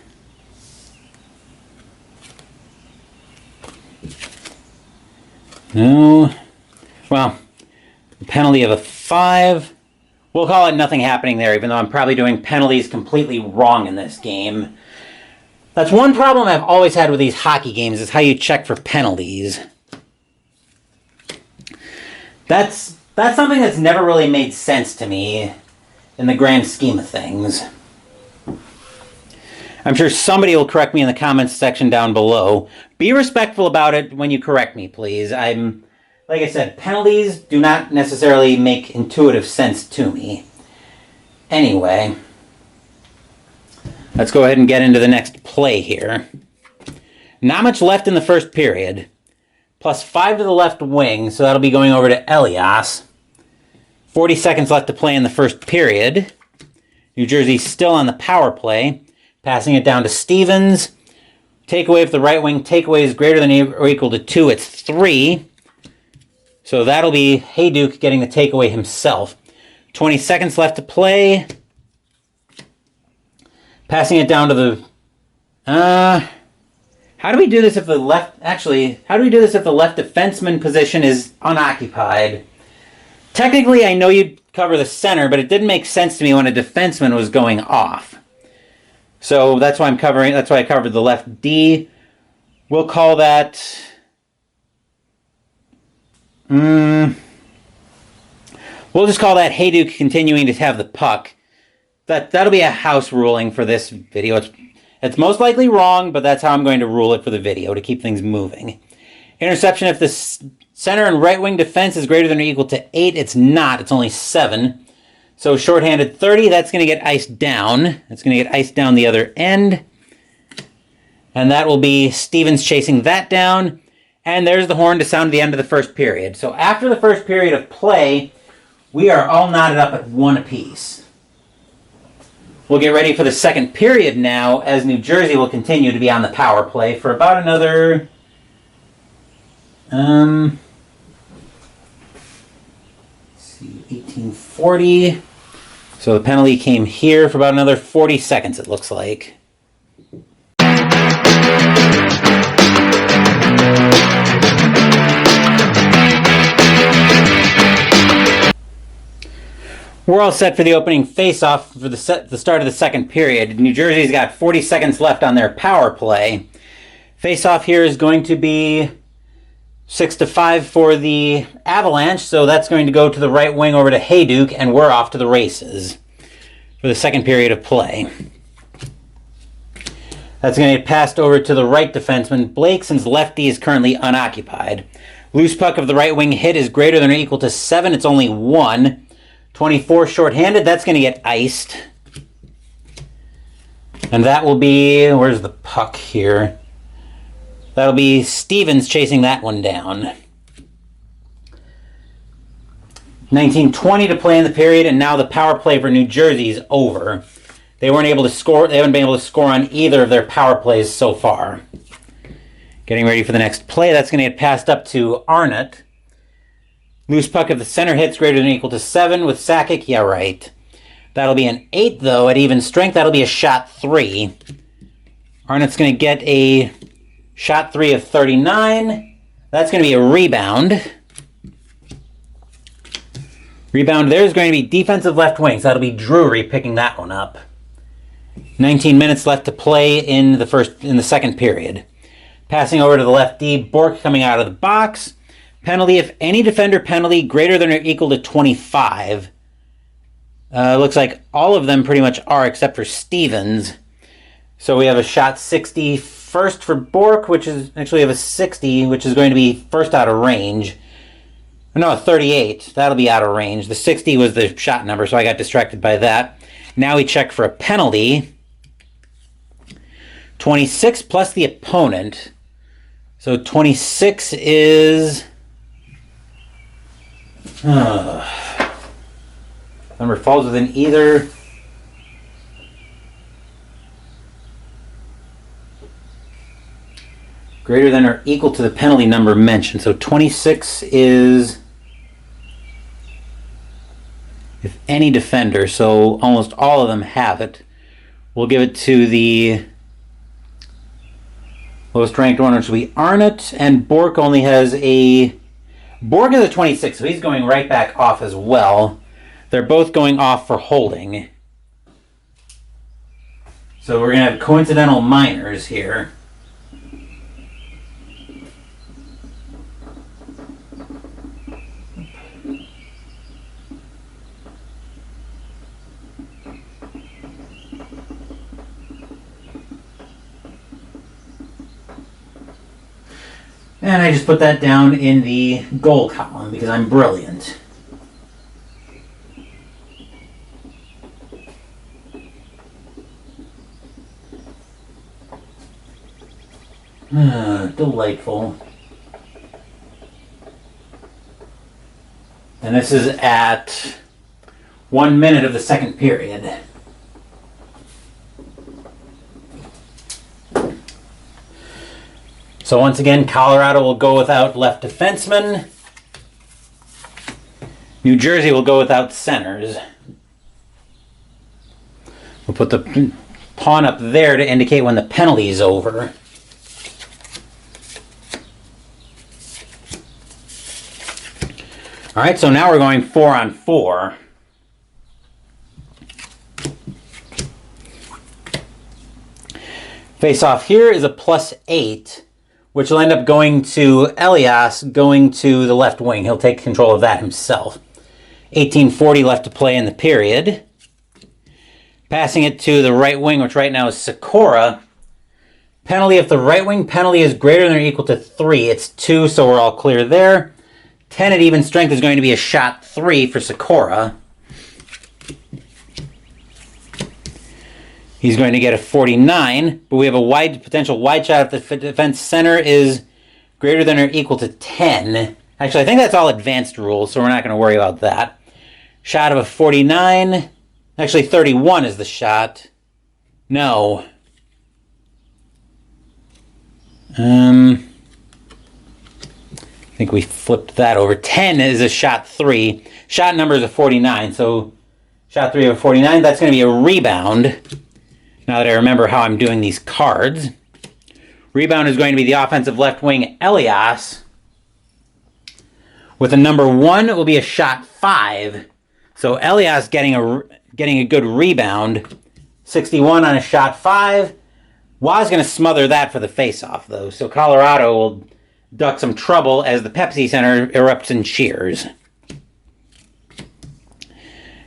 A: No. Well, the penalty of a 5. We'll call it nothing happening there, even though I'm probably doing penalties completely wrong in this game. That's one problem I've always had with these hockey games, is how you check for penalties. That's something that's never really made sense to me in the grand scheme of things. I'm sure somebody will correct me in the comments section down below. Be respectful about it when you correct me, please. Like I said, penalties do not necessarily make intuitive sense to me. Anyway, let's go ahead and get into the next play here. Not much left in the first period. +5 to the left wing, so that'll be going over to Elias. 40 seconds left to play in the first period. New Jersey's still on the power play. Passing it down to Stevens. Takeaway if the right wing takeaway is greater than or equal to 2, it's 3. So that'll be Hayduk getting the takeaway himself. 20 seconds left to play. Passing it down to the... how do we do this if the left... Actually, how do we do this if the left defenseman position is unoccupied? Technically, I know you'd cover the center, but it didn't make sense to me when a defenseman was going off. So that's why I covered the left D. We'll call that... we'll just call that Hayduk continuing to have the puck. That'll be a house ruling for this video. It's most likely wrong, but that's how I'm going to rule it for the video, to keep things moving. Interception, if the center and right wing defense is greater than or equal to 8, it's not. It's only 7. So shorthanded 30, that's going to get iced down. That's going to get iced down the other end. And that will be Stevens chasing that down. And there's the horn to sound the end of the first period. So after the first period of play, we are all knotted up at 1 apiece. We'll get ready for the second period now, as New Jersey will continue to be on the power play for about another... 1840. So the penalty came here for about another 40 seconds, it looks like. We're all set for the opening face-off for the start of the second period. New Jersey's got 40 seconds left on their power play. Face-off here is going to be 6-5 for the Avalanche, so that's going to go to the right wing over to Hayduk, and we're off to the races for the second period of play. That's going to get passed over to the right defenseman, Blake, since lefty is currently unoccupied. Loose puck of the right wing hit is greater than or equal to 7. It's only 1. 24 shorthanded, that's going to get iced. And that will be... Where's the puck here? That'll be Stevens chasing that one down. 19:20 to play in the period, and now the power play for New Jersey is over. They weren't able to score. They haven't been able to score on either of their power plays so far. Getting ready for the next play. That's going to get passed up to Arnott. Loose puck if the center hits greater than or equal to 7 with Sakic. Yeah, right. That'll be an 8, though, at even strength. That'll be a shot 3. Arnott's going to get a shot 3 of 39. That's going to be a rebound. Rebound there's going to be defensive left wing, so that'll be Drury picking that one up. 19 minutes left to play in the second period. Passing over to the left D, Bork coming out of the box. Penalty, if any defender penalty greater than or equal to 25. Looks like all of them pretty much are except for Stevens. So we have a shot 60 first for Bork, which is actually have a 60, which is going to be first out of range. No, a 38. That'll be out of range. The 60 was the shot number, so I got distracted by that. Now we check for a penalty. 26 plus the opponent. So 26 is... number falls within either... greater than or equal to the penalty number mentioned. So 26 is... if any defender, so almost all of them have it. We'll give it to the lowest ranked one, which will be Arnott, and Bork only has a... Bork is a 26, so he's going right back off as well. They're both going off for holding. So we're going to have coincidental minors here. And I just put that down in the goal column because I'm brilliant. Delightful. And this is at 1 minute of the second period. So once again, Colorado will go without left defenseman. New Jersey will go without centers. We'll put the pawn up there to indicate when the penalty is over. All right, so now we're going 4-on-4. Face-off here is a +8. Which will end up going to Elias, going to the left wing. He'll take control of that himself. 18:40 left to play in the period. Passing it to the right wing, which right now is Sikora. Penalty, if the right wing penalty is greater than or equal to 3, it's 2, so we're all clear there. 10 at even strength is going to be a shot 3 for Sikora. He's going to get a 49, but we have a potential wide shot if the defense center is greater than or equal to 10. Actually, I think that's all advanced rules, so we're not going to worry about that. Shot of a 49. Actually, 31 is the shot. No. I think we flipped that over. 10 is a shot 3. Shot number is a 49, so shot 3 of a 49. That's going to be a rebound. Now that I remember how I'm doing these cards. Rebound is going to be the offensive left wing, Elias. With a number 1, it will be a shot 5. So Elias getting a good rebound. 61 on a shot 5. Wa's going to smother that for the face-off, though. So Colorado will duck some trouble as the Pepsi Center erupts in cheers.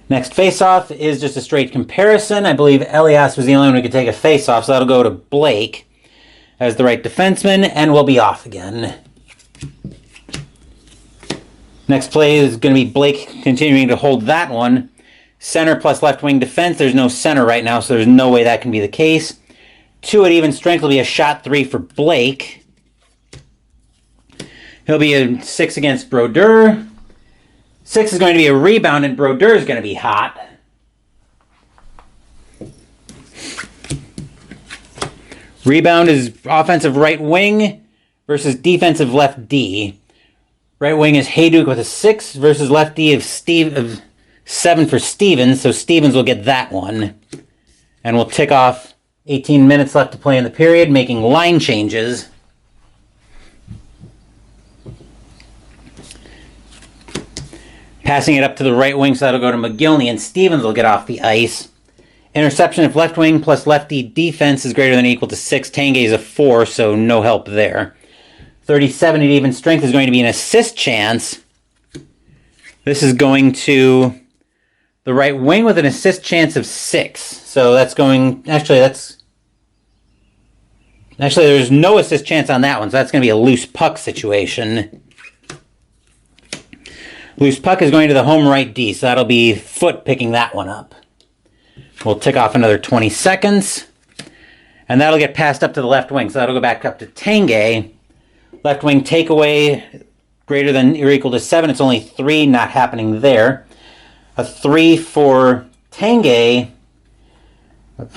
A: Next face-off is just a straight comparison. I believe Elias was the only one who could take a face-off, so that'll go to Blake as the right defenseman, and we'll be off again. Next play is going to be Blake continuing to hold that one. Center plus left wing defense. There's no center right now, so there's no way that can be the case. 2 at even strength will be a shot 3 for Blake. He'll be a 6 against Brodeur. 6 is going to be a rebound, and Brodeur is going to be hot. Rebound is offensive right wing versus defensive left D. Right wing is Hayduk with a 6 versus left D of 7 for Stevens, so Stevens will get that one. And we'll tick off 18 minutes left to play in the period, making line changes. Passing it up to the right wing, so that'll go to McGillney, and Stevens will get off the ice. Interception if left wing plus lefty defense is greater than or equal to 6. Tanguay is a 4, so no help there. 37 at even strength is going to be an assist chance. This is going to the right wing with an assist chance of 6. So that's going... Actually, there's no assist chance on that one, so that's going to be a loose puck situation. Loose puck is going to the home right D, so that'll be Foot picking that one up. We'll tick off another 20 seconds. And that'll get passed up to the left wing. So that'll go back up to Tanguay. Left wing takeaway greater than or equal to 7. It's only 3, not happening there. A 3 for Tanguay.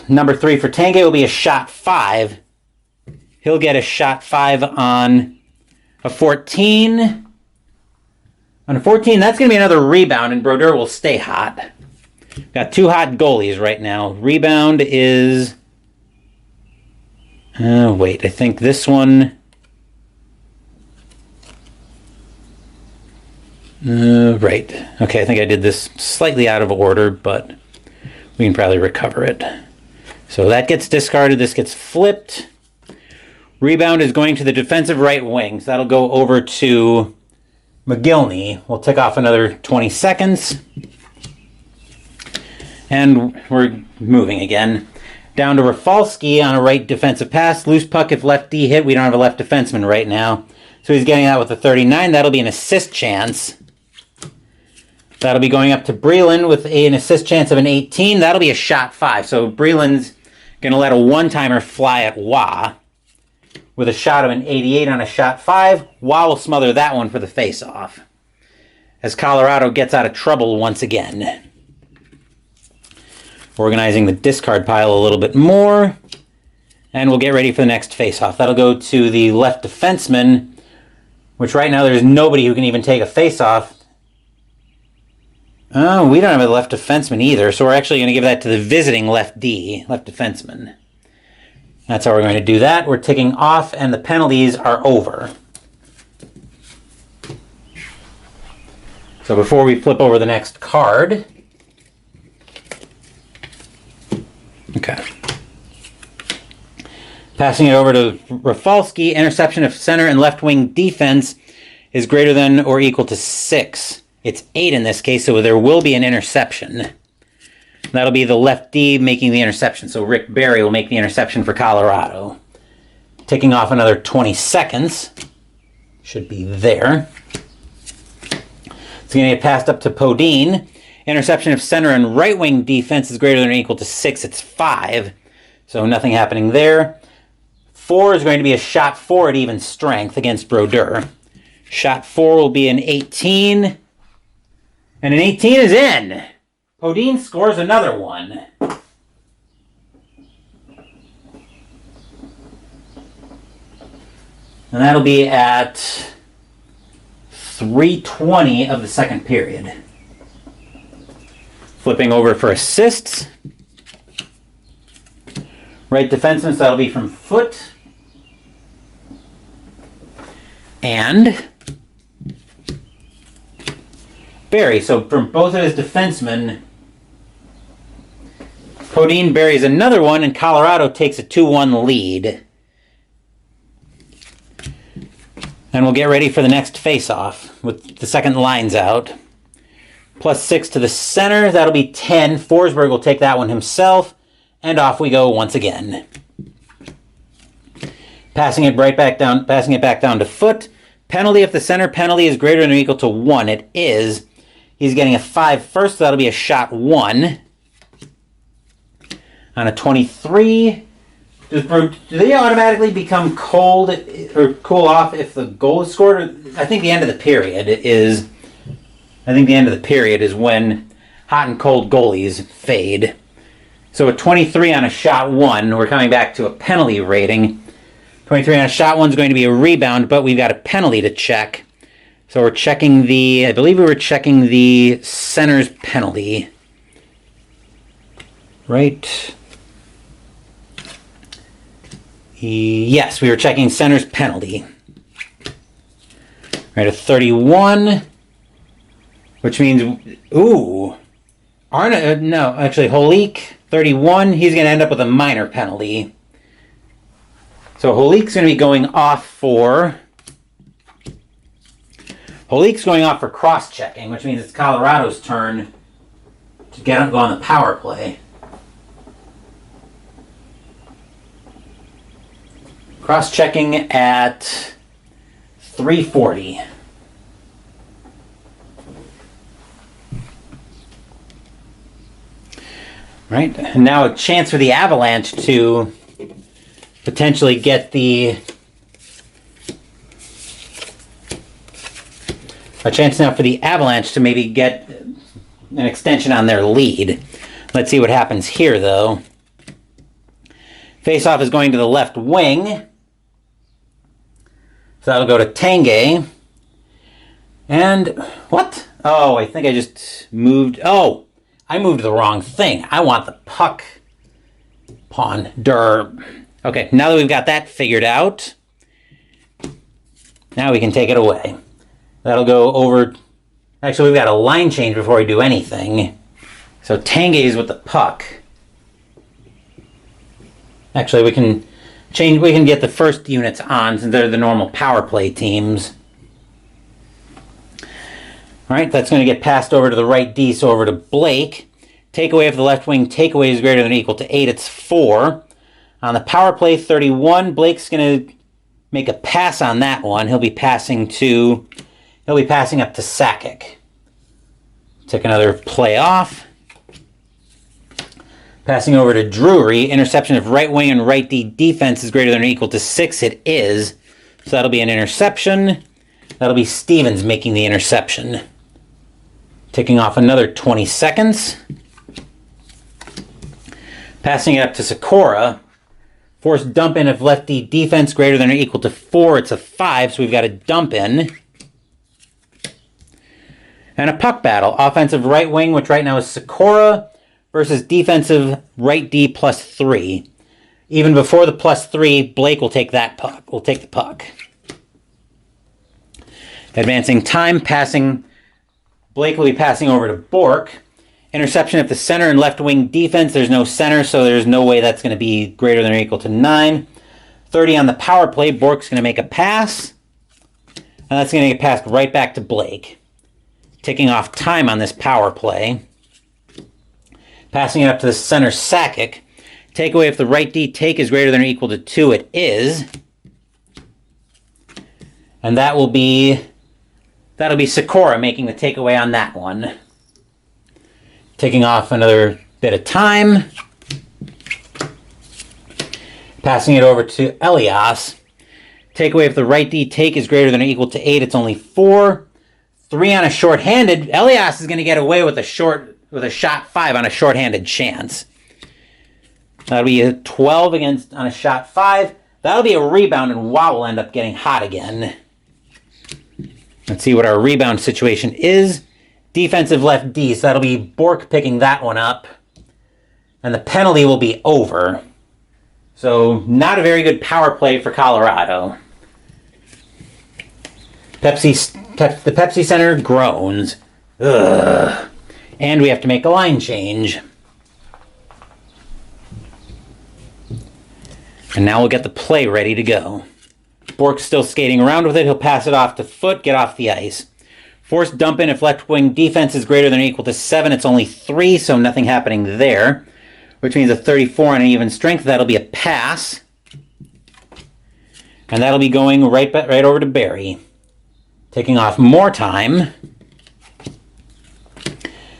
A: Number 3 for Tanguay will be a shot 5. He'll get a shot 5 on a 14. On a 14, that's going to be another rebound, and Brodeur will stay hot. Got 2 hot goalies right now. Rebound is... wait, I think this one... right. Okay, I think I did this slightly out of order, but we can probably recover it. So that gets discarded. This gets flipped. Rebound is going to the defensive right wing, so that'll go over to McGillney. We'll tick off another 20 seconds. And we're moving again. Down to Rafalski on a right defensive pass. Loose puck if left D hit. We don't have a left defenseman right now. So he's getting that with a 39. That'll be an assist chance. That'll be going up to Breland with an assist chance of an 18. That'll be a shot 5. So Breland's going to let a one-timer fly at Wah. With a shot of an 88 on a shot 5. Wah will smother that one for the face-off. As Colorado gets out of trouble once again. Organizing the discard pile a little bit more. And we'll get ready for the next face-off. That'll go to the left defenseman, which right now there's nobody who can even take a face-off. Oh, we don't have a left defenseman either, so we're actually going to give that to the visiting left defenseman. That's how we're going to do that. We're ticking off, and the penalties are over. So before we flip over the next card... Okay. Passing it over to Rafalski. Interception of center and left wing defense is greater than or equal to 6. It's 8 in this case, so there will be an interception. That'll be the left D making the interception. So Rick Barry will make the interception for Colorado. Ticking off another 20 seconds. Should be there. It's going to get passed up to Podine. Interception of center and right wing defense is greater than or equal to 6. It's 5. So nothing happening there. 4 is going to be a shot 4 at even strength against Brodeur. Shot 4 will be an 18. And an 18 is in. Podine scores another one. And that'll be at 3:20 of the second period. Flipping over for assists. Right defenseman, so that'll be from Foot. And Barry. So from both of his defensemen, Podine buries another one, and Colorado takes a 2-1 lead. And we'll get ready for the next face-off with the second lines out. +6 to the center. That'll be 10. Forsberg will take that one himself. And off we go once again. Passing it back down to Foot. Penalty if the center penalty is greater than or equal to 1. It is. He's getting a 5 first, so that'll be a shot 1. On a 23. Do they automatically become cold or cool off if the goal is scored? I think the end of the period is I think the end of the period is when hot and cold goalies fade. So a 23 on a shot one, we're coming back to a penalty rating. 23 on a shot one is going to be a rebound, but we've got a penalty to check. So we're checking I believe we were checking the center's penalty. Right? Yes, we were checking center's penalty. Right, a 31, which means, ooh, no, actually, Holik, 31, he's going to end up with a minor penalty. So Holik's going to be going off for cross-checking, which means it's Colorado's turn to go on the power play. Cross-checking at 3:40. Right, and now a chance for the Avalanche to potentially get a chance now for the Avalanche to maybe get an extension on their lead. Let's see what happens here, though. Face-off is going to the left wing. So that'll go to Tanguay. And what? Oh, I think I just moved. Oh, I moved the wrong thing. I want the puck pawn. Okay, now that we've got that figured out, now we can take it away. That'll go over. Actually, we've got a line change before we do anything. So Tanguay's with the puck. Actually, we can get the first units on since they're the normal power play teams. All right, that's going to get passed over to the right D, so over to Blake. Takeaway of the left wing. Takeaway is greater than or equal to 8. It's 4. On the power play, 31. Blake's going to make a pass on that one. He'll be passing up to Sakic. Take another play off. Passing over to Drury. Interception of right wing and right D defense is greater than or equal to 6. It is. So that'll be an interception. That'll be Stevens making the interception. Ticking off another 20 seconds. Passing it up to Sikora. Forced dump in of left D defense greater than or equal to 4. It's a 5, so we've got a dump in. And a puck battle. Offensive right wing, which right now is Sikora, versus defensive right D plus 3. Even before the plus 3, Blake will take that puck. Will take the puck. Advancing time, Blake will be passing over to Bork. Interception at the center and left wing defense. There's no center, so there's no way that's going to be greater than or equal to 9. 30 on the power play. Bork's going to make a pass. And that's going to get passed right back to Blake. Ticking off time on this power play. Passing it up to the center, Sakic. Takeaway if the right D take is greater than or equal to 2. It is. And that'll be Sikora making the takeaway on that one. Taking off another bit of time. Passing it over to Elias. Takeaway if the right D take is greater than or equal to 8. It's only 4. 3 on a shorthanded. Elias is going to get away with a shot 5 on a shorthanded chance. That'll be a 12 on a shot 5. That'll be a rebound, and Watt will end up getting hot again. Let's see what our rebound situation is. Defensive left D, so that'll be Bork picking that one up. And the penalty will be over. So not a very good power play for Colorado. The Pepsi Center groans. Ugh. And we have to make a line change. And now we'll get the play ready to go. Bork's still skating around with it. He'll pass it off to Foot, get off the ice. Forced dump in if left wing defense is greater than or equal to 7. It's only 3, so nothing happening there. Which means a 34 on an even strength. That'll be a pass. And that'll be going right over to Barry. Taking off more time.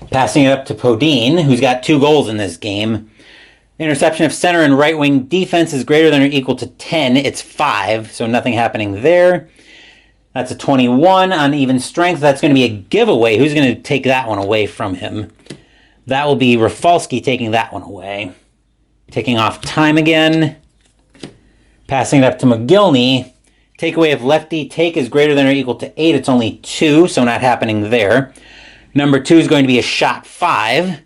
A: Passing it up to Podine, who's got 2 goals in this game. Interception of center and right wing defense is greater than or equal to 10. It's 5, so nothing happening there. That's a 21 on even strength. That's going to be a giveaway. Who's going to take that one away from him? That will be Rafalski taking that one away. Taking off time again. Passing it up to McGillney. Takeaway of lefty. Take is greater than or equal to 8. It's only 2, so not happening there. Number 2 is going to be a shot 5.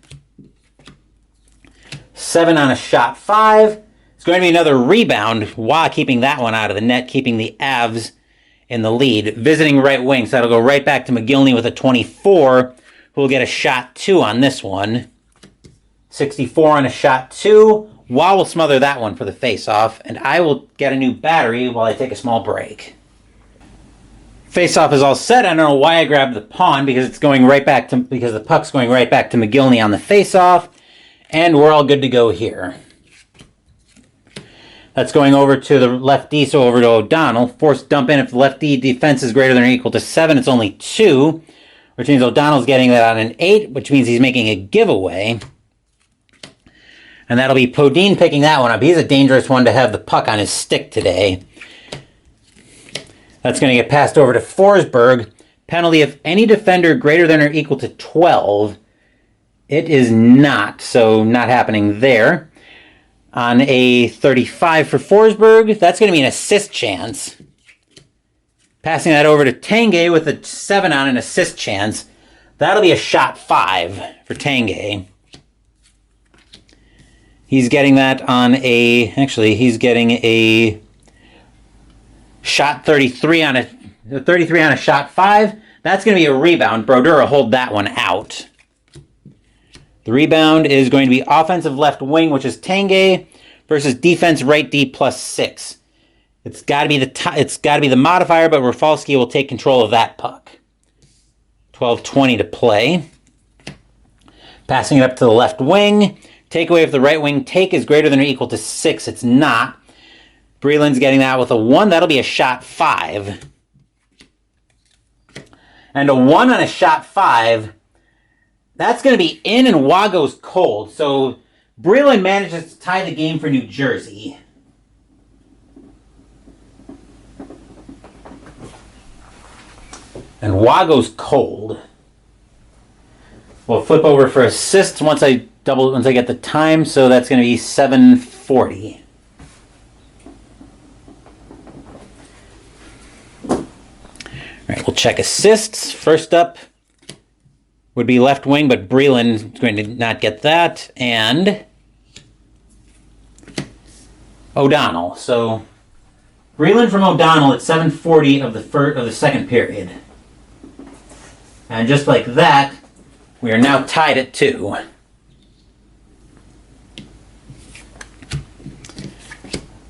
A: 7 on a shot 5. It's going to be another rebound. Wah keeping that one out of the net, keeping the Avs in the lead. Visiting right wing, so that'll go right back to McGillney with a 24, who will get a shot 2 on this one. 64 on a shot 2. Wah will smother that one for the face-off, and I will get a new battery while I take a small break. Face-off is all set. I don't know why I grabbed the pawn, because it's going right back to, because the puck's going right back to McGillney on the face-off, and we're all good to go here. That's going over to the left D, so over to O'Donnell. Forced dump in if the left D defense is greater than or equal to 7. It's only 2, which means O'Donnell's getting that on an 8, which means he's making a giveaway. And that'll be Podine picking that one up. He's a dangerous one to have the puck on his stick today. That's going to get passed over to Forsberg. Penalty if any defender greater than or equal to 12. It is not, so not happening there. On a 35 for Forsberg, that's going to be an assist chance. Passing that over to Tanguay with a 7 on an assist chance. That'll be a shot 5 for Tanguay. He's getting that on a, actually, he's getting a shot 33 on a shot 5. That's going to be a rebound. Brodeur will hold that one out. The rebound is going to be offensive left wing, which is Tanguay, versus defense right D plus 6. It's got to be the modifier, but Rafalski will take control of that puck. 12:20 to play. Passing it up to the left wing. Takeaway if the right wing take is greater than or equal to 6. It's not. Breland's getting that with a 1. That'll be a shot 5. And a 1 on a shot 5. That's going to be in, and Wah goes cold. So Breland manages to tie the game for New Jersey. And Wah goes cold. We'll flip over for assists once I get the time, so that's going to be 7:40. All right, we'll check assists. First up would be left wing, but Breland is going to not get that, and O'Donnell. So Breland from O'Donnell at 7:40 of the second period. And just like that, we are now tied at 2.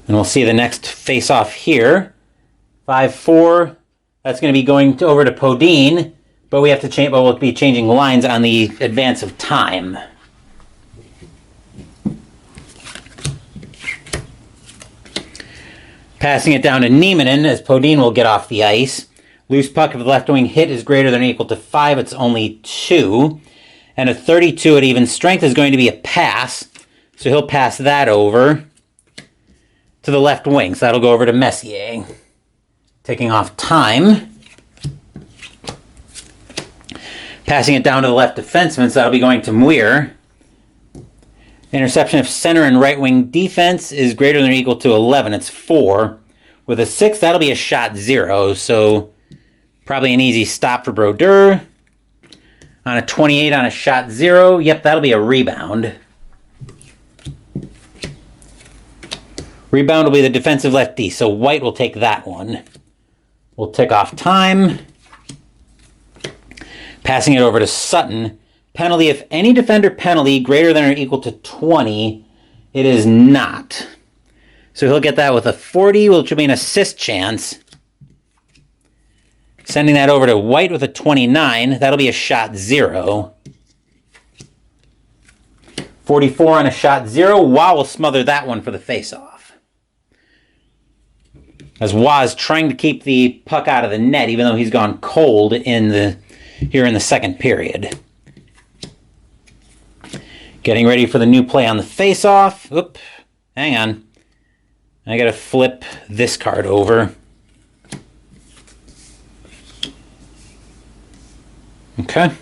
A: And we'll see the next face-off here. 5-4. That's going to be going over to Podine, but we have to change. But we'll be changing lines on the advance of time. Passing it down to Nieminen as Podine will get off the ice. Loose puck if the left wing hit is greater than or equal to 5. It's only 2. And a 32 at even strength is going to be a pass. So he'll pass that over to the left wing. So that'll go over to Messier. Taking off time. Passing it down to the left defenseman. So that'll be going to Muir. Interception of center and right wing defense is greater than or equal to 11. It's 4. With a 6, that'll be a shot 0. So probably an easy stop for Brodeur. On a 28 on a shot 0. Yep, that'll be a rebound. Rebound will be the defensive lefty, so White will take that one. We'll tick off time. Passing it over to Sutton. Penalty if any defender penalty greater than or equal to 20. It is not. So he'll get that with a 40, which will be an assist chance. Sending that over to White with a 29. That'll be a shot 0. 44 on a shot 0. Wah will smother that one for the face-off. As Wah is trying to keep the puck out of the net, even though he's gone cold here in the second period. Getting ready for the new play on the face-off. Oop, hang on. I gotta flip this card over. Okay.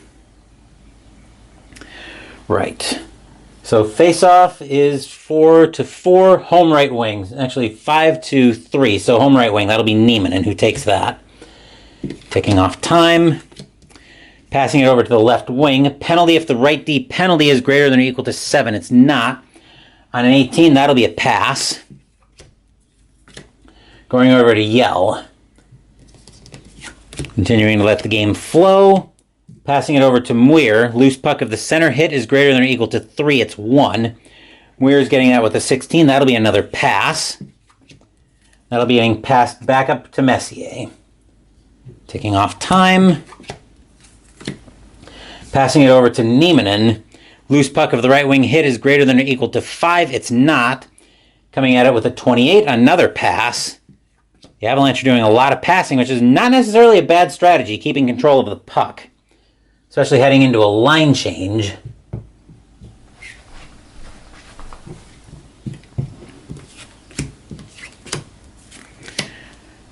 A: Right. So face-off is 4-4, home right wing. Actually 5-3, so home right wing. That'll be Nieminen who takes that. Taking off time. Passing it over to the left wing. Penalty if the right D penalty is greater than or equal to 7. It's not. On an 18, that'll be a pass. Going over to Yell. Continuing to let the game flow. Passing it over to Muir. Loose puck if the center hit is greater than or equal to 3. It's 1. Muir's getting that with a 16. That'll be another pass. That'll be getting passed back up to Messier. Taking off time. Passing it over to Nieminen. Loose puck if the right wing hit is greater than or equal to 5. It's not. Coming at it with a 28. Another pass. The Avalanche are doing a lot of passing, which is not necessarily a bad strategy, keeping control of the puck. Especially heading into a line change.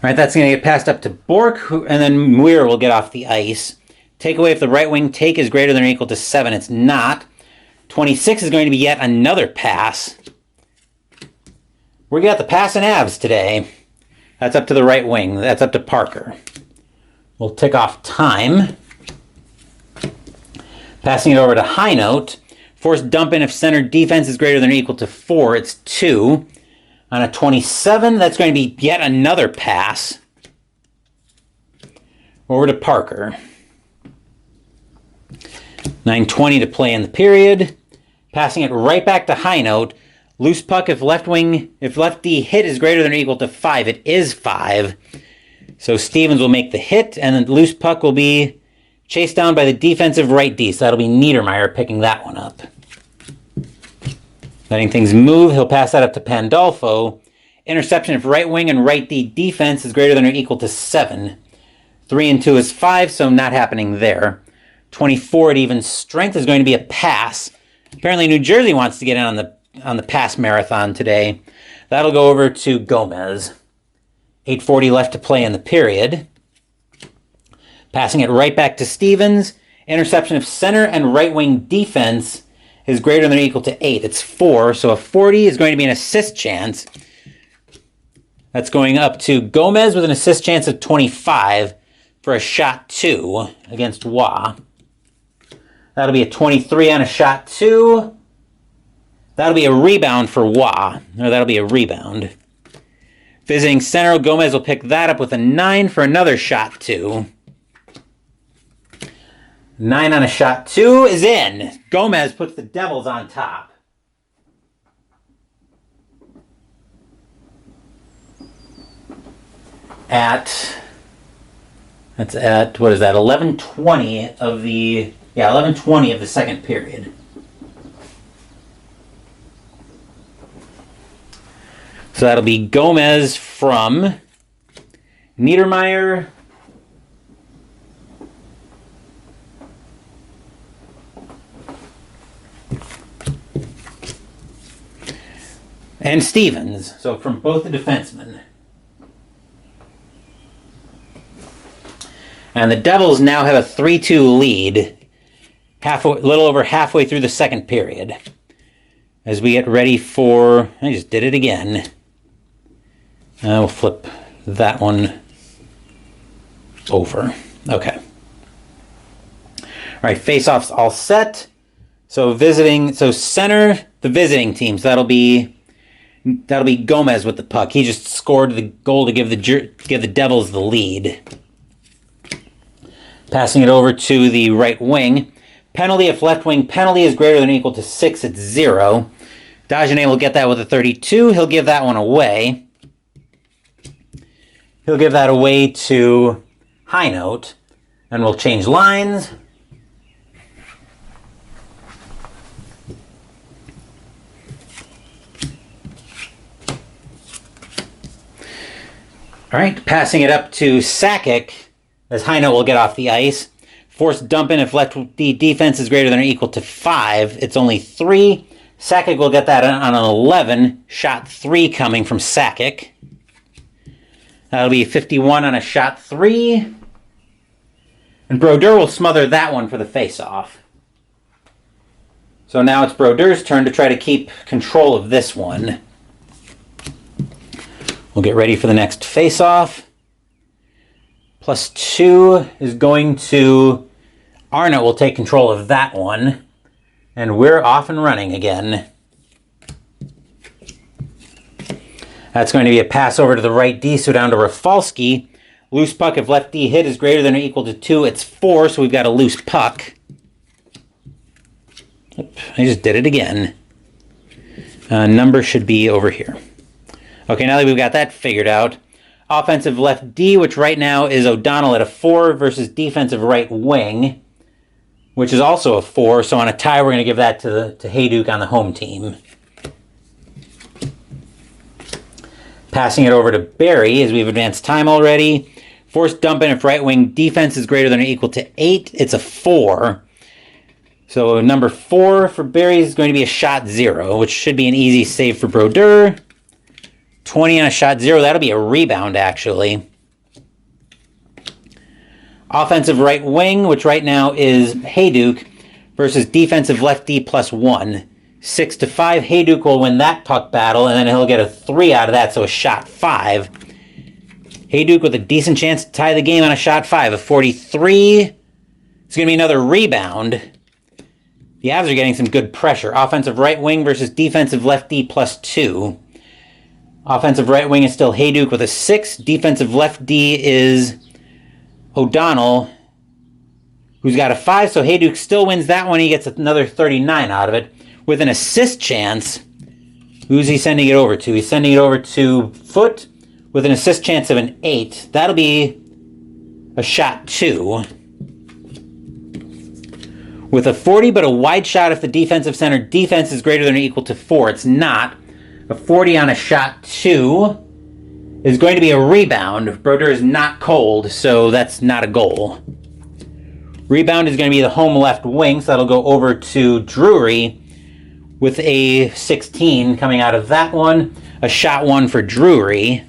A: All right, that's going to get passed up to Bork, and then Muir will get off the ice. Takeaway if the right wing take is greater than or equal to 7. It's not. 26 is going to be yet another pass. We got the pass and Avs today. That's up to the right wing. That's up to Parker. We'll tick off time. Passing it over to High Note. Force dump in if center defense is greater than or equal to 4. It's 2. On a 27, that's going to be yet another pass. Over to Parker. 9:20 to play in the period. Passing it right back to High Note. Loose puck if left D hit is greater than or equal to 5. It is 5. So Stevens will make the hit, and the loose puck will be chased down by the defensive right D. So that'll be Niedermeyer picking that one up. Letting things move, he'll pass that up to Pandolfo. Interception if right wing and right D defense is greater than or equal to 7. 3 and 2 is 5, so not happening there. 24 at even strength is going to be a pass. Apparently New Jersey wants to get in on the pass marathon today. That'll go over to Gomez. 8:40 left to play in the period. Passing it right back to Stevens. Interception of center and right wing defense is greater than or equal to 8. It's 4, so a 40 is going to be an assist chance. That's going up to Gomez with an assist chance of 25 for a shot 2 against Wah. That'll be a 23 on a shot 2. That'll be a rebound for Wah. No, that'll be a rebound. Visiting center, Gomez will pick that up with a 9 for another shot 2. 9 on a shot 2 is in. Gomez puts the Devils on top. That's at, what is that, 11:20 of the, 11:20 of the second period. So that'll be Gomez from Niedermeyer. And Stevens, so from both the defensemen. And the Devils now have a 3-2 lead, a little over halfway through the second period. As we get ready for, I just did it again. We'll flip that one over. Okay. All right, face-offs all set. So center, the visiting team. So that'll be Gomez with the puck. He just scored the goal to give the Devils the lead. Passing it over to the right wing. Penalty if left wing penalty is greater than or equal to 6, it's 0. Dagenet will get that with a 32. He'll give that one away. He'll give that away to High Note. And we'll change lines. All right, passing it up to Sakic, as High Note will get off the ice. Force dump in if left D defense is greater than or equal to 5. It's only 3. Sakic will get that on an 11. Shot 3 coming from Sakic. That'll be 51 on a shot 3. And Brodeur will smother that one for the face-off. So now it's Brodeur's turn to try to keep control of this one. We'll get ready for the next face-off. +2 is going to... Arna will take control of that one. And we're off and running again. That's going to be a pass over to the right D, so down to Rafalski. Loose puck, if left D hit is greater than or equal to 2, it's 4, so we've got a loose puck. Oop, I just did it again. Number should be over here. Okay, now that we've got that figured out, offensive left D, which right now is O'Donnell at a 4 versus defensive right wing, which is also a 4. So on a tie, we're going to give that to Hayduke on the home team. Passing it over to Barry as we've advanced time already. Forced dump in if right wing defense is greater than or equal to 8. It's a 4. So number 4 for Barry is going to be a shot 0, which should be an easy save for Brodeur. 20 on a shot 0. That'll be a rebound, actually. Offensive right wing, which right now is Hayduke, versus defensive left D +1. 6-5. Hayduke will win that puck battle, and then he'll get a 3 out of that, so a shot 5. Hayduke with a decent chance to tie the game on a shot 5. A 43. It's going to be another rebound. The Avs are getting some good pressure. Offensive right wing versus defensive left D +2. Offensive right wing is still Hayduke with a 6. Defensive left D is O'Donnell, who's got a 5, so Hayduke still wins that one. He gets another 39 out of it. With an assist chance, who's he sending it over to? He's sending it over to Foote with an assist chance of an 8. That'll be a shot 2. With a 40, but a wide shot if the defensive center defense is greater than or equal to 4. It's not. A 40 on a shot 2 is going to be a rebound. Brodeur is not cold, so that's not a goal. Rebound is going to be the home left wing, so that'll go over to Drury with a 16 coming out of that one. A shot 1 for Drury.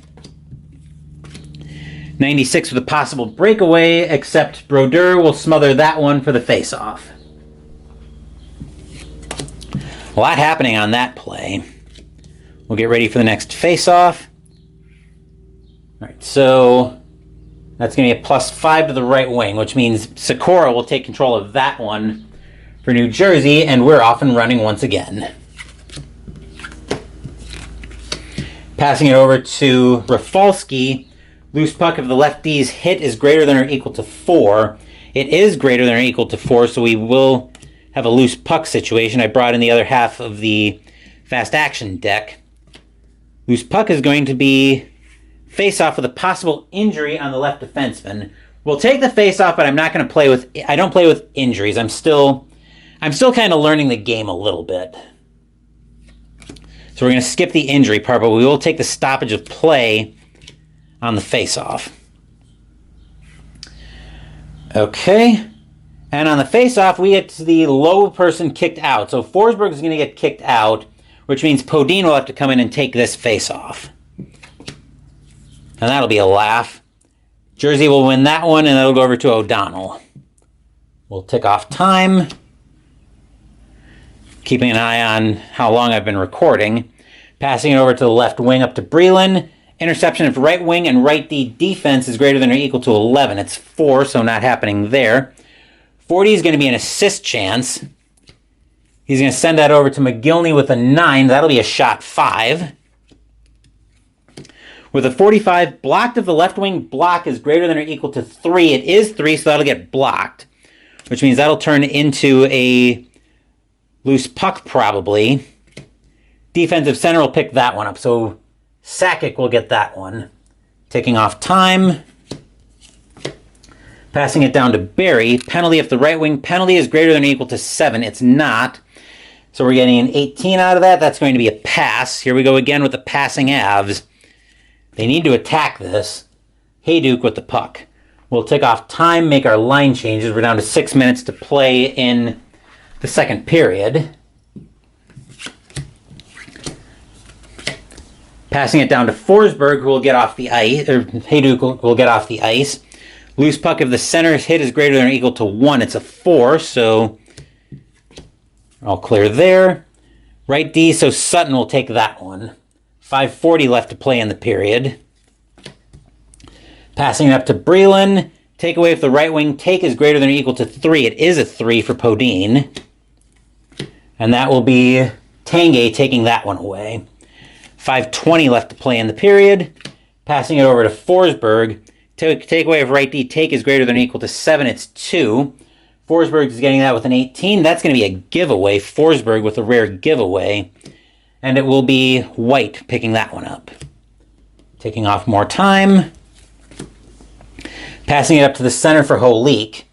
A: 96 with a possible breakaway, except Brodeur will smother that one for the face-off. A lot happening on that play. We'll get ready for the next face-off. All right, so that's going to be a +5 to the right wing, which means Sikora will take control of that one for New Jersey, and we're off and running once again. Passing it over to Rafalski. Loose puck if the left D's hit is greater than or equal to 4. It is greater than or equal to 4, so we will have a loose puck situation. I brought in the other half of the fast action deck. Loose puck is going to be face-off with a possible injury on the left defenseman. We'll take the face-off, but I'm not going to play with... I don't play with injuries. I'm still kind of learning the game a little bit. So we're going to skip the injury part, but we will take the stoppage of play on the face-off. Okay. And on the face-off, we get the low person kicked out. So Forsberg is going to get kicked out, which means Podine will have to come in and take this face-off. And that'll be a laugh. Jersey will win that one, and that'll go over to O'Donnell. We'll tick off time. Keeping an eye on how long I've been recording. Passing it over to the left wing up to Breland. Interception if right wing and right D defense is greater than or equal to 11. It's 4, so not happening there. 40 is going to be an assist chance. He's going to send that over to McGillney with a 9. That'll be a shot 5. With a 45, blocked if the left wing block is greater than or equal to 3. It is 3, so that'll get blocked, which means that'll turn into a loose puck probably. Defensive center will pick that one up, so Sakic will get that one. Taking off time. Passing it down to Barry. Penalty if the right wing penalty is greater than or equal to 7. It's not. So we're getting an 18 out of that. That's going to be a pass. Here we go again with the passing Avs. They need to attack this. Hayduke with the puck. We'll take off time, make our line changes. We're down to 6 minutes to play in the second period. Passing it down to Forsberg, who will get off the ice, or Hayduke will get off the ice. Loose puck, if the center's hit is greater than or equal to 1, it's a 4, so I'll clear there. Right D, so Sutton will take that one. 5:40 left to play in the period. Passing it up to Breland. Take away if the right wing take is greater than or equal to 3. It is a 3 for Podine. And that will be Tanguay taking that one away. 5:20 left to play in the period. Passing it over to Forsberg. Take away if right D take is greater than or equal to 7. It's 2. Forsberg is getting that with an 18. That's going to be a giveaway. Forsberg with a rare giveaway. And it will be White picking that one up. Taking off more time. Passing it up to the center for Holik.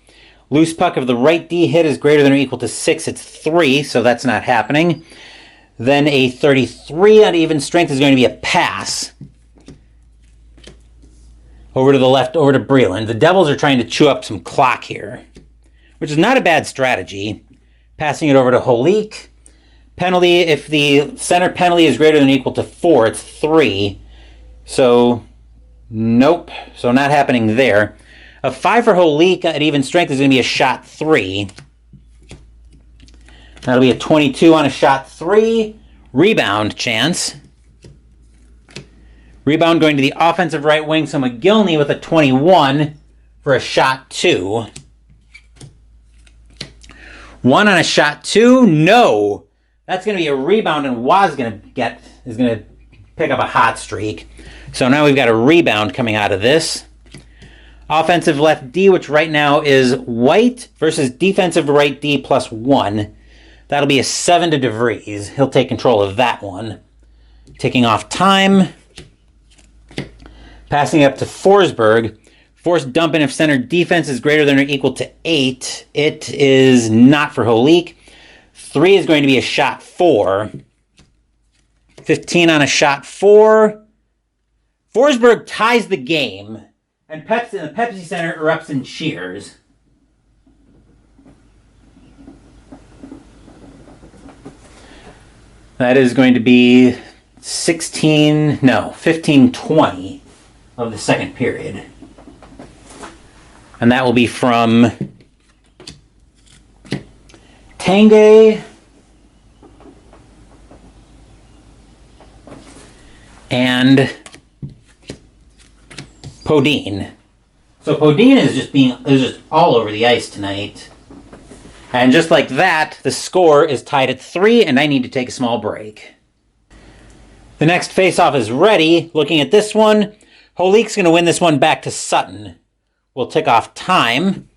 A: Loose puck, if the right D hit is greater than or equal to 6, it's 3, so that's not happening. Then a 33 on even strength is going to be a pass. Over to the left, over to Breland. The Devils are trying to chew up some clock here, which is not a bad strategy. Passing it over to Holik. Penalty, if the center penalty is greater than or equal to 4, it's 3. So, nope. So not happening there. A 5 for Holik at even strength is going to be a shot 3. That'll be a 22 on a shot 3. Rebound chance. Rebound going to the offensive right wing, so McGillney with a 21 for a shot 2. 1 on a shot 2. No. That's going to be a rebound, and Waz is going to pick up a hot streak. So now we've got a rebound coming out of this. Offensive left D, which right now is White versus defensive right D plus 1. That'll be a 7 to DeVries. He'll take control of that one. Taking off time. Passing up to Forsberg. Forced dump in if center defense is greater than or equal to 8. It is not for Holik. 3 is going to be a shot 4. 15 on a shot 4. Forsberg ties the game. And the Pepsi Center erupts in cheers. That is going to be 15:20 of the second period. And that will be from Tanguay and Podine. So Podine is just all over the ice tonight. And just like that, the score is tied at 3, and I need to take a small break. The next face-off is ready. Looking at this one, Holik's going to win this one back to Sutton. We'll tick off time.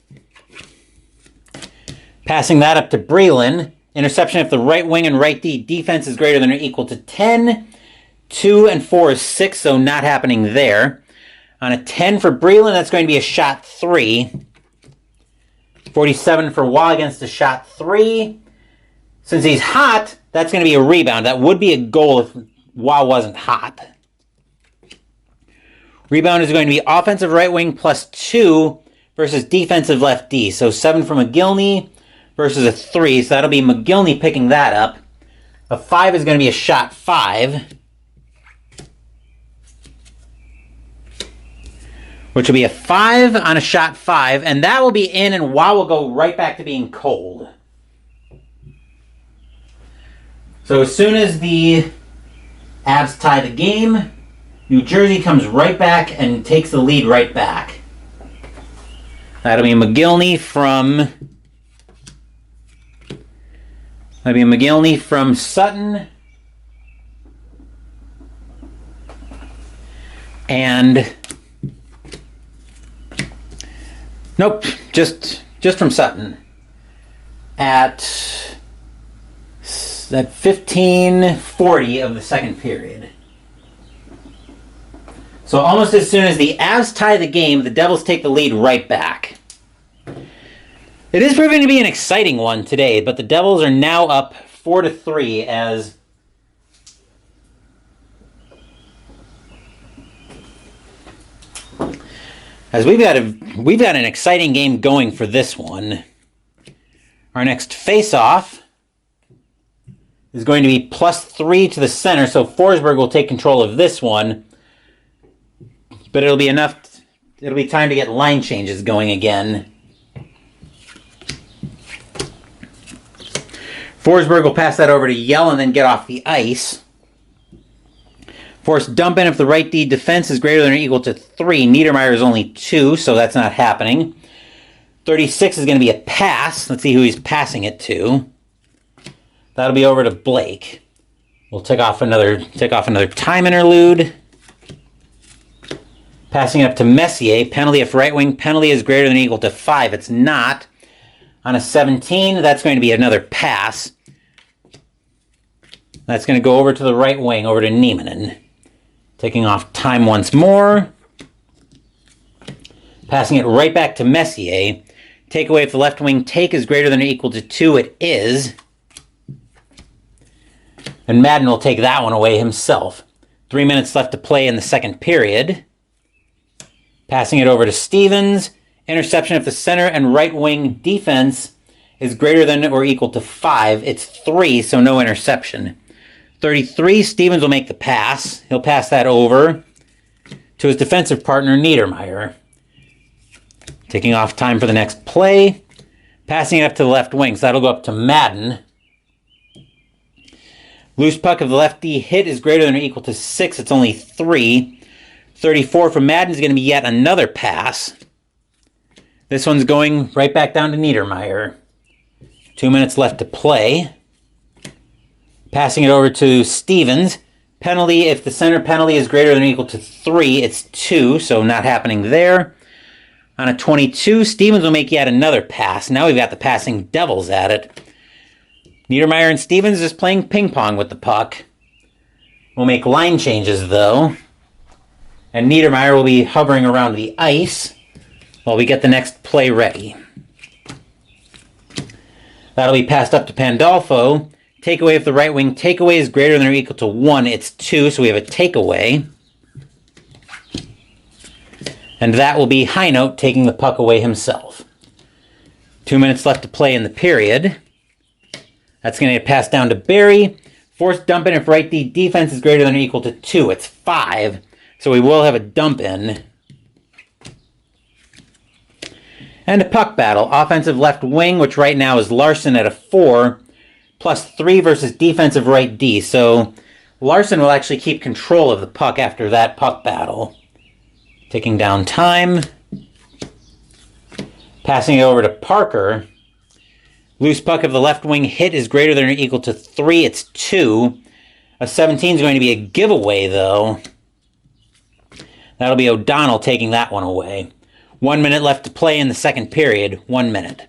A: Passing that up to Breland. Interception if the right wing and right D defense is greater than or equal to 10. 2 and 4 is 6, so not happening there. On a 10 for Breland, that's going to be a shot 3. 47 for Waugh against a shot 3. Since he's hot, that's going to be a rebound. That would be a goal if Waugh wasn't hot. Rebound is going to be offensive right wing plus 2 versus defensive left D. So 7 for McGillney versus a 3. So that'll be McGillney picking that up. A 5 is going to be a shot 5. Which will be a 5 on a shot 5, and that will be in, and Waugh will go right back to being cold. So as soon as the Avs tie the game, New Jersey comes right back and takes the lead right back. That'll be McGillney from Sutton. And nope, just from Sutton at 15:40 of the second period. So almost as soon as the Avs tie the game, the Devils take the lead right back. It is proving to be an exciting one today, but the Devils are now up 4-3 as we've got an exciting game going for this one. Our next face-off is going to be +3 to the center, so Forsberg will take control of this one. But it'll be enough it'll be time to get line changes going again. Forsberg will pass that over to Yell and then get off the ice. Force dump in if the right D defense is greater than or equal to 3. Niedermeyer is only 2, so that's not happening. 36 is going to be a pass. Let's see who he's passing it to. That'll be over to Blake. We'll take off another time interlude. Passing it up to Messier. Penalty if right wing penalty is greater than or equal to 5. It's not. On a 17, that's going to be another pass. That's going to go over to the right wing, over to Nieminen. Taking off time once more. Passing it right back to Messier. Takeaway if the left wing take is greater than or equal to 2. It is. And Madden will take that one away himself. 3 minutes left to play in the second period. Passing it over to Stevens. Interception if the center and right wing defense is greater than or equal to 5. It's 3, so no interception. 33, Stevens will make the pass. He'll pass that over to his defensive partner, Niedermeyer. Taking off time for the next play. Passing it up to the left wing, so that'll go up to Madden. Loose puck of the lefty hit is greater than or equal to 6. It's only 3. 34 from Madden is going to be yet another pass. This one's going right back down to Niedermeyer. 2 minutes left to play. Passing it over to Stevens. Penalty, if the center penalty is greater than or equal to 3, it's 2, so not happening there. On a 22, Stevens will make yet another pass. Now we've got the passing devils at it. Niedermeyer and Stevens is playing ping pong with the puck. We'll make line changes, though. And Niedermeyer will be hovering around the ice while we get the next play ready. That'll be passed up to Pandolfo. Takeaway if the right wing takeaway is greater than or equal to 1. It's 2, so we have a takeaway. And that will be Heinote taking the puck away himself. 2 minutes left to play in the period. That's going to get passed down to Barry. Force dump in if right D defense is greater than or equal to 2. It's 5. So we will have a dump in. And a puck battle. Offensive left wing, which right now is Larson at a 4, plus 3 versus defensive right D. So Larson will actually keep control of the puck after that puck battle. Taking down time. Passing it over to Parker. Loose puck of the left wing hit is greater than or equal to 3. It's 2. A 17 is going to be a giveaway, though. That'll be O'Donnell taking that one away. 1 minute left to play in the second period. 1 minute.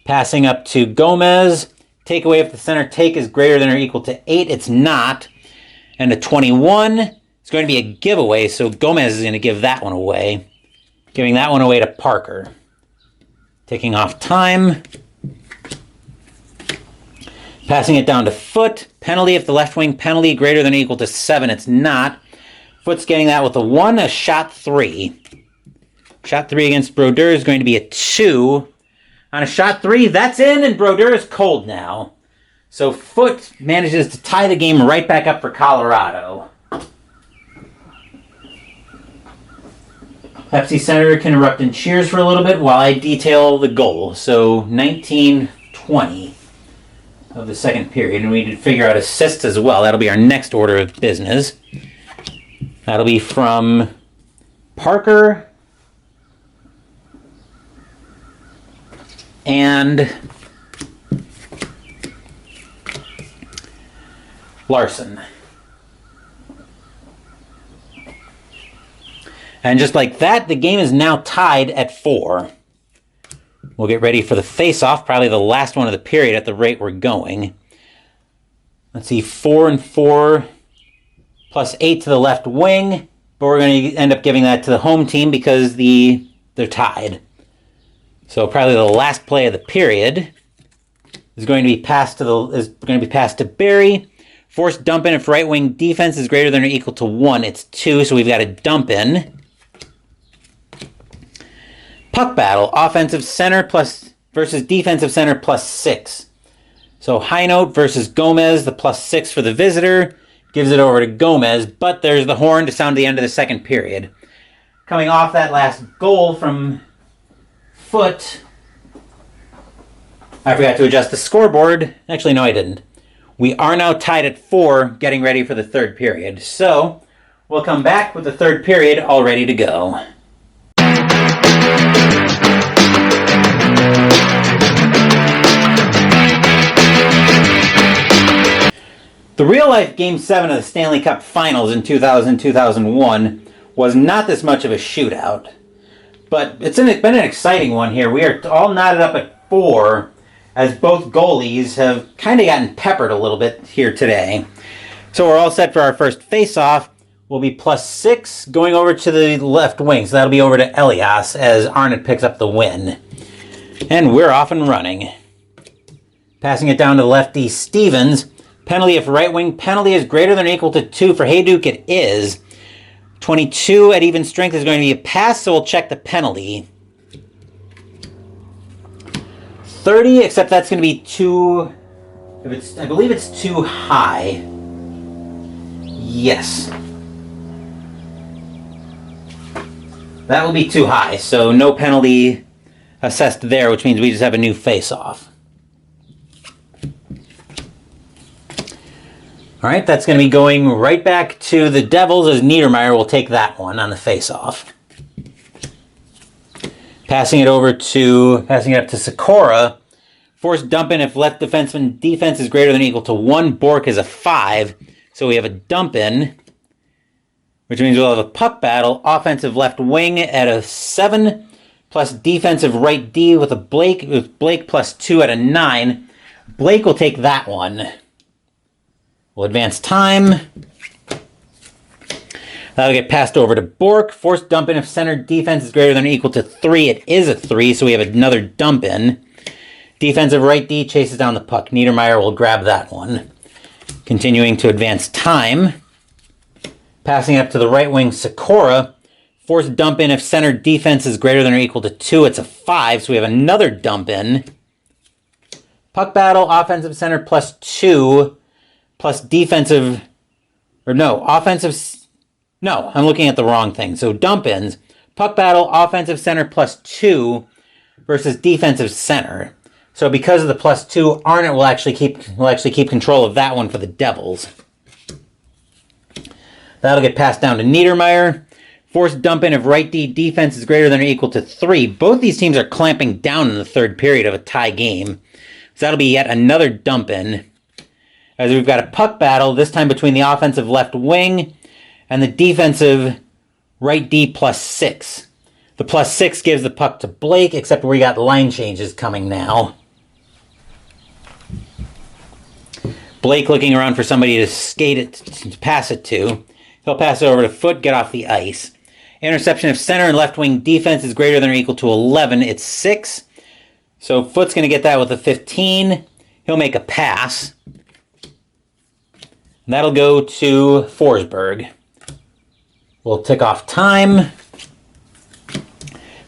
A: Passing up to Gomez. Takeaway if the center take is greater than or equal to 8. It's not. And a 21 is going to be a giveaway, so Gomez is going to give that one away. Giving that one away to Parker. Taking off time. Passing it down to Foot. Penalty if the left wing penalty greater than or equal to 7. It's not. Foot's getting that with a 1, a shot 3. Shot 3 against Brodeur is going to be a 2. On a shot 3, that's in, and Brodeur is cold now. So Foot manages to tie the game right back up for Colorado. Pepsi Center can erupt in cheers for a little bit while I detail the goal. So 19-20 of the second period, and we need to figure out assists as well. That'll be our next order of business. That'll be from Parker and Larson. And just like that, the game is now tied at 4. We'll get ready for the face-off, probably the last one of the period at the rate we're going. Let's see, 4 and 4 plus 8 to the left wing, but we're going to end up giving that to the home team because they're tied. So probably the last play of the period is going to be passed to Barry. Force dump in if right wing defense is greater than or equal to 1. It's 2, so we've got a dump in. Puck battle, offensive center versus defensive center plus 6. So Heinote versus Gomez, the plus 6 for the visitor, gives it over to Gomez, but there's the horn to sound the end of the second period. coming off that last goal from Foot. I forgot to adjust the scoreboard. Actually, no, I didn't. We are now tied at 4, getting ready for the third period. So, we'll come back with the third period all ready to go. The real-life Game 7 of the Stanley Cup Finals in 2000-2001 was not this much of a shootout. But it's been an exciting one here. We are all knotted up at 4, as both goalies have kind of gotten peppered a little bit here today. So we're all set for our first face-off. We'll be +6 going over to the left wing. So that'll be over to Elias as Arnott picks up the win. And we're off and running. Passing it down to lefty Stevens. Penalty if right wing. Penalty is greater than or equal to 2. For Hayduk, it is. 22 at even strength is going to be a pass, so we'll check the penalty. 30, except that's going to be too... I believe it's too high. Yes. That will be too high, so no penalty assessed there, which means we just have a new face-off. All right, that's going to be going right back to the Devils as Niedermeyer will take that one on the face-off. Passing it up to Sikora. Forced dump in if left defenseman defense is greater than or equal to 1. Bork is a 5. So we have a dump in, which means we'll have a puck battle. Offensive left wing at a 7, plus defensive right D with Blake +2 at a 9. Blake will take that one. We'll advance time. That'll get passed over to Bork. Forced dump in if center defense is greater than or equal to 3. It is a 3, so we have another dump in. Defensive right D chases down the puck. Niedermeyer will grab that one. Continuing to advance time. Passing up to the right wing, Sikora. Forced dump in if center defense is greater than or equal to 2. It's a 5, so we have another dump in. Puck battle, offensive center +2, plus defensive... No, I'm looking at the wrong thing. So dump ins. Puck battle, offensive center +2 versus defensive center. So because of the +2, Arnott will actually keep control of that one for the Devils. That'll get passed down to Niedermeyer. Forced dump in if right D defense is greater than or equal to 3. Both these teams are clamping down in the third period of a tie game. So that'll be yet another dump in. As we've got a puck battle, this time between the offensive left wing and the defensive right D +6. The +6 gives the puck to Blake, except we got line changes coming now. Blake looking around for somebody to skate it, to pass it to. He'll pass it over to Foot, get off the ice. Interception of center and left wing defense is greater than or equal to 11. It's 6. So Foot's going to get that with a 15. He'll make a pass. And that'll go to Forsberg. We'll tick off time.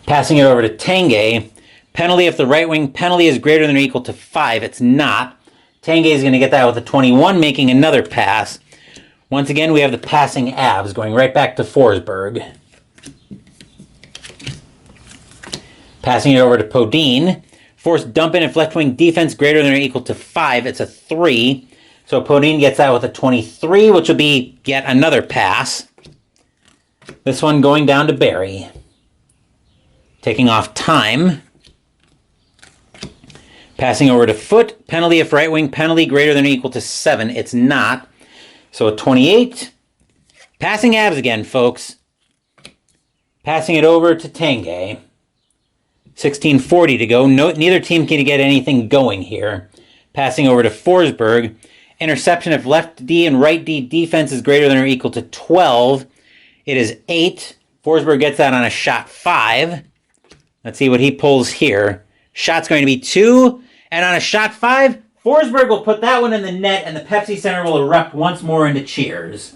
A: Passing it over to Tanguay. Penalty if the right wing penalty is greater than or equal to 5. It's not. Tanguay is going to get that with a 21, making another pass. Once again, we have the passing abs going right back to Forsberg. Passing it over to Podine. Forced dump in if left wing defense greater than or equal to 5. It's a 3. So Podine gets that with a 23, which will be yet another pass. This one going down to Barry. Taking off time. Passing over to Foot. Penalty if right wing penalty greater than or equal to 7. It's not. So a 28. Passing abs again, folks. Passing it over to Tanguay. 16:40 to go. Neither team can get anything going here. Passing over to Forsberg. Interception if left D and right D defense is greater than or equal to 12. It is 8. Forsberg gets that on a shot 5. Let's see what he pulls here. Shot's going to be 2. And on a shot 5, Forsberg will put that one in the net, and the Pepsi Center will erupt once more into cheers.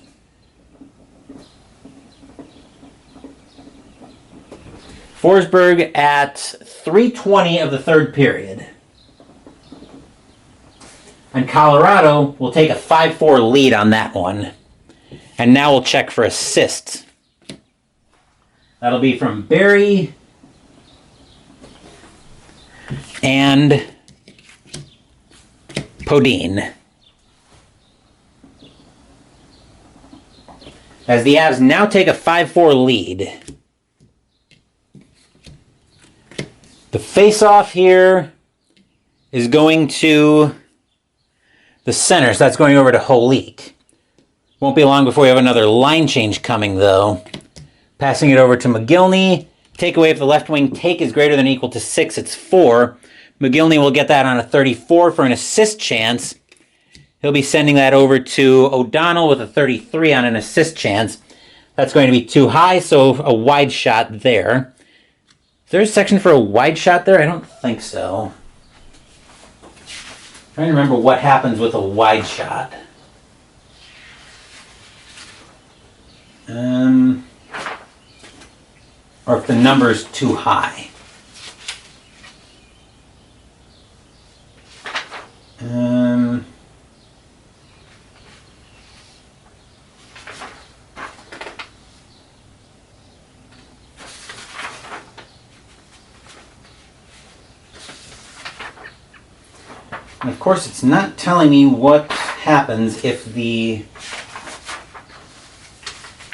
A: Forsberg at 3:20 of the third period. And Colorado will take a 5-4 lead on that one. And now we'll check for assists. That'll be from Barry and Podine. As the Avs now take a 5-4 lead. The face-off here is going to the center, so that's going over to Holik. Won't be long before we have another line change coming, though. Passing it over to McGillney. Takeaway if the left wing take is greater than or equal to 6, it's 4. McGillney will get that on a 34 for an assist chance. He'll be sending that over to O'Donnell with a 33 on an assist chance. That's going to be too high, so a wide shot there. Is there a section for a wide shot there? I don't think so. I'm trying to remember what happens with a wide shot. Or if the number's too high. And of course, it's not telling me what happens if the...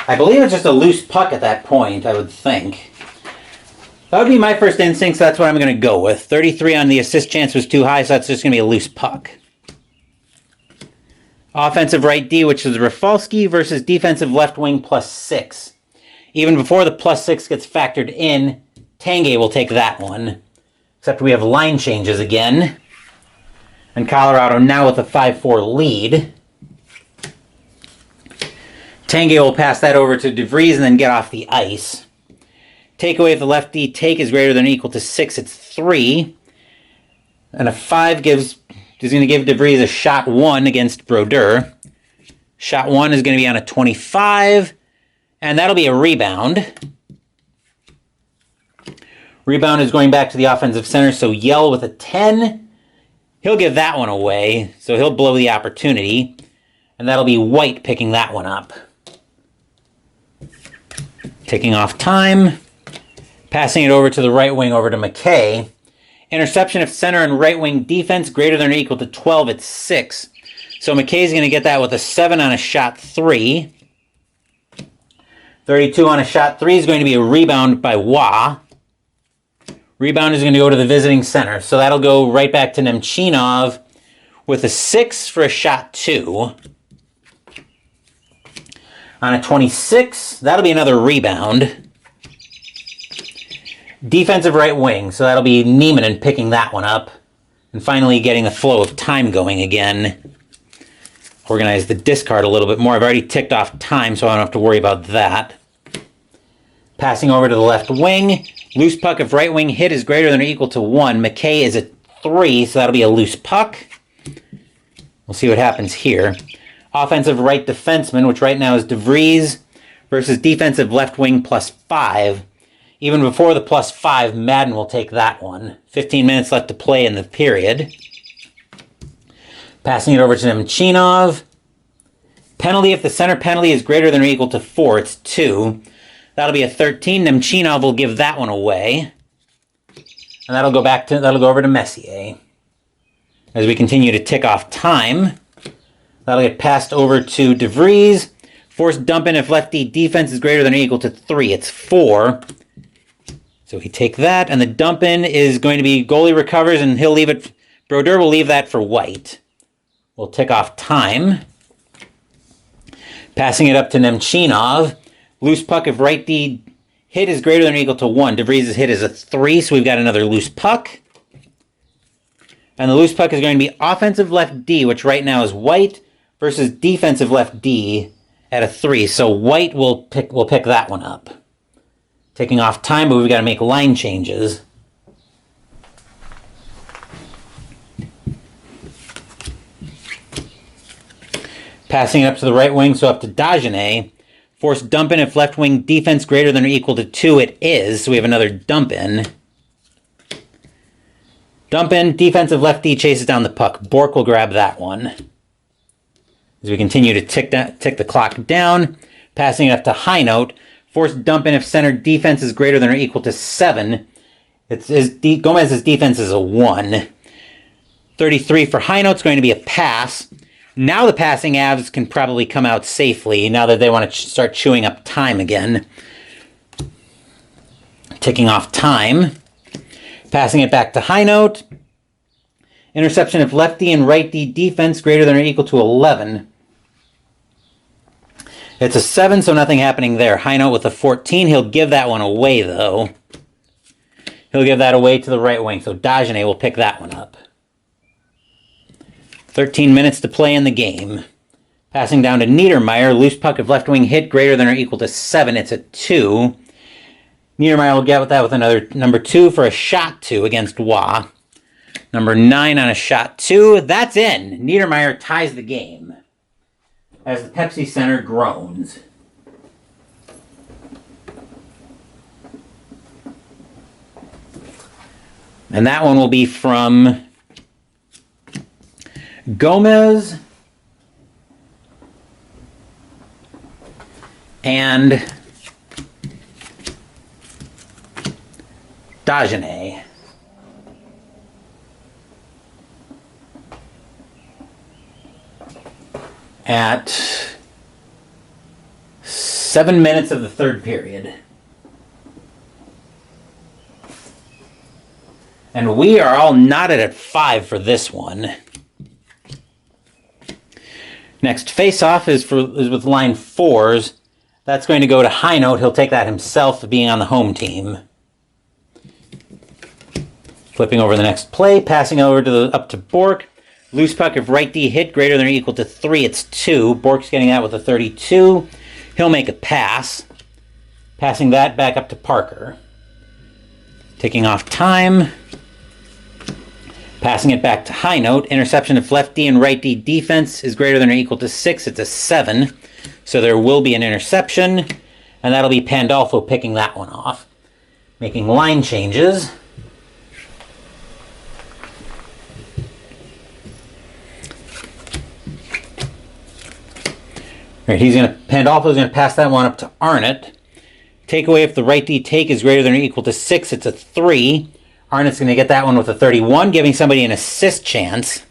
A: I believe it's just a loose puck at that point, I would think. That would be my first instinct, so that's what I'm going to go with. 33 on the assist chance was too high, so that's just going to be a loose puck. Offensive right D, which is Rafalski, versus defensive left wing +6. Even before the +6 gets factored in, Tanguay will take that one. Except we have line changes again. And Colorado now with a 5-4 lead. Tanguay will pass that over to DeVries and then get off the ice. Takeaway if the lefty take is greater than or equal to 6, it's 3. And a 5 is going to give DeVries a shot 1 against Brodeur. Shot 1 is going to be on a 25. And that'll be a rebound. Rebound is going back to the offensive center, so Yell with a 10. He'll give that one away, so he'll blow the opportunity. And that'll be White picking that one up. Taking off time. Passing it over to the right wing, over to McKay. Interception of center and right wing defense greater than or equal to 12, it's 6. So McKay's going to get that with a 7 on a shot 3. 32 on a shot 3 is going to be a rebound by Wah. Rebound is going to go to the visiting center. So that'll go right back to Nemchinov with a 6 for a shot 2. On a 26, that'll be another rebound. Defensive right wing, so that'll be Niemanen picking that one up. And finally getting the flow of time going again. Organize the discard a little bit more. I've already ticked off time, so I don't have to worry about that. Passing over to the left wing. Loose puck if right wing hit is greater than or equal to 1. McKay is at 3, so that'll be a loose puck. We'll see what happens here. Offensive right defenseman, which right now is DeVries, versus defensive left wing +5. Even before the +5, Madden will take that one. 15 minutes left to play in the period. Passing it over to Nemchinov. Penalty if the center penalty is greater than or equal to 4, it's 2. That'll be a 13. Nemchinov will give that one away. And that'll go over to Messier. As we continue to tick off time, that'll get passed over to DeVries. Forced dump in if lefty defense is greater than or equal to 3, it's 4. So we take that, and the dump in is going to be goalie recovers, and he'll leave it. Brodeur will leave that for White. We'll tick off time. Passing it up to Nemchinov. Loose puck if right D hit is greater than or equal to 1. DeVries' hit is a 3, so we've got another loose puck. And the loose puck is going to be offensive left D, which right now is White, versus defensive left D at a 3. So White will pick that one up. Taking off time, but we've got to make line changes. Passing it up to the right wing, so up to Dagenet. Force dump in if left wing defense greater than or equal to 2, it is. So we have another dump in. Dump in, defensive left D chases down the puck. Bork will grab that one. As we continue to tick the clock down, passing it up to High Note. Forced dump in if center defense is greater than or equal to 7. Gomez's defense is a 1. 33 for Heino's going to be a pass. Now the passing Avs can probably come out safely now that they want to start chewing up time again. Ticking off time. Passing it back to Heino. Interception of lefty and right D defense greater than or equal to 11. It's a 7, so nothing happening there. Heino with a 14. He'll give that one away, though. He'll give that away to the right wing, so Dagenet will pick that one up. 13 minutes to play in the game. Passing down to Niedermeyer. Loose puck of left wing hit greater than or equal to 7. It's a 2. Niedermeyer will get with that with another number 2 for a shot 2 against Waugh. Number 9 on a shot 2. That's in. Niedermeyer ties the game as the Pepsi Center groans. And that one will be from Gomez and Dagenet. At 7 minutes of the third period. And we are all knotted at 5 for this one. Next face-off is with line 4s. That's going to go to Heino. He'll take that himself, being on the home team. Flipping over the next play, passing over up to Bork. Loose puck of right D hit greater than or equal to 3. It's 2. Bork's getting that with a 32. He'll make a pass. Passing that back up to Parker. Taking off time. Passing it back to Heino. Interception of left D and right D defense is greater than or equal to 6. It's a 7. So there will be an interception. And that'll be Pandolfo picking that one off. Making line changes. All right, Pandolfo's going to pass that one up to Arnott. Takeaway if the right D take is greater than or equal to 6, it's a 3. Arnott's going to get that one with a 31, giving somebody an assist chance.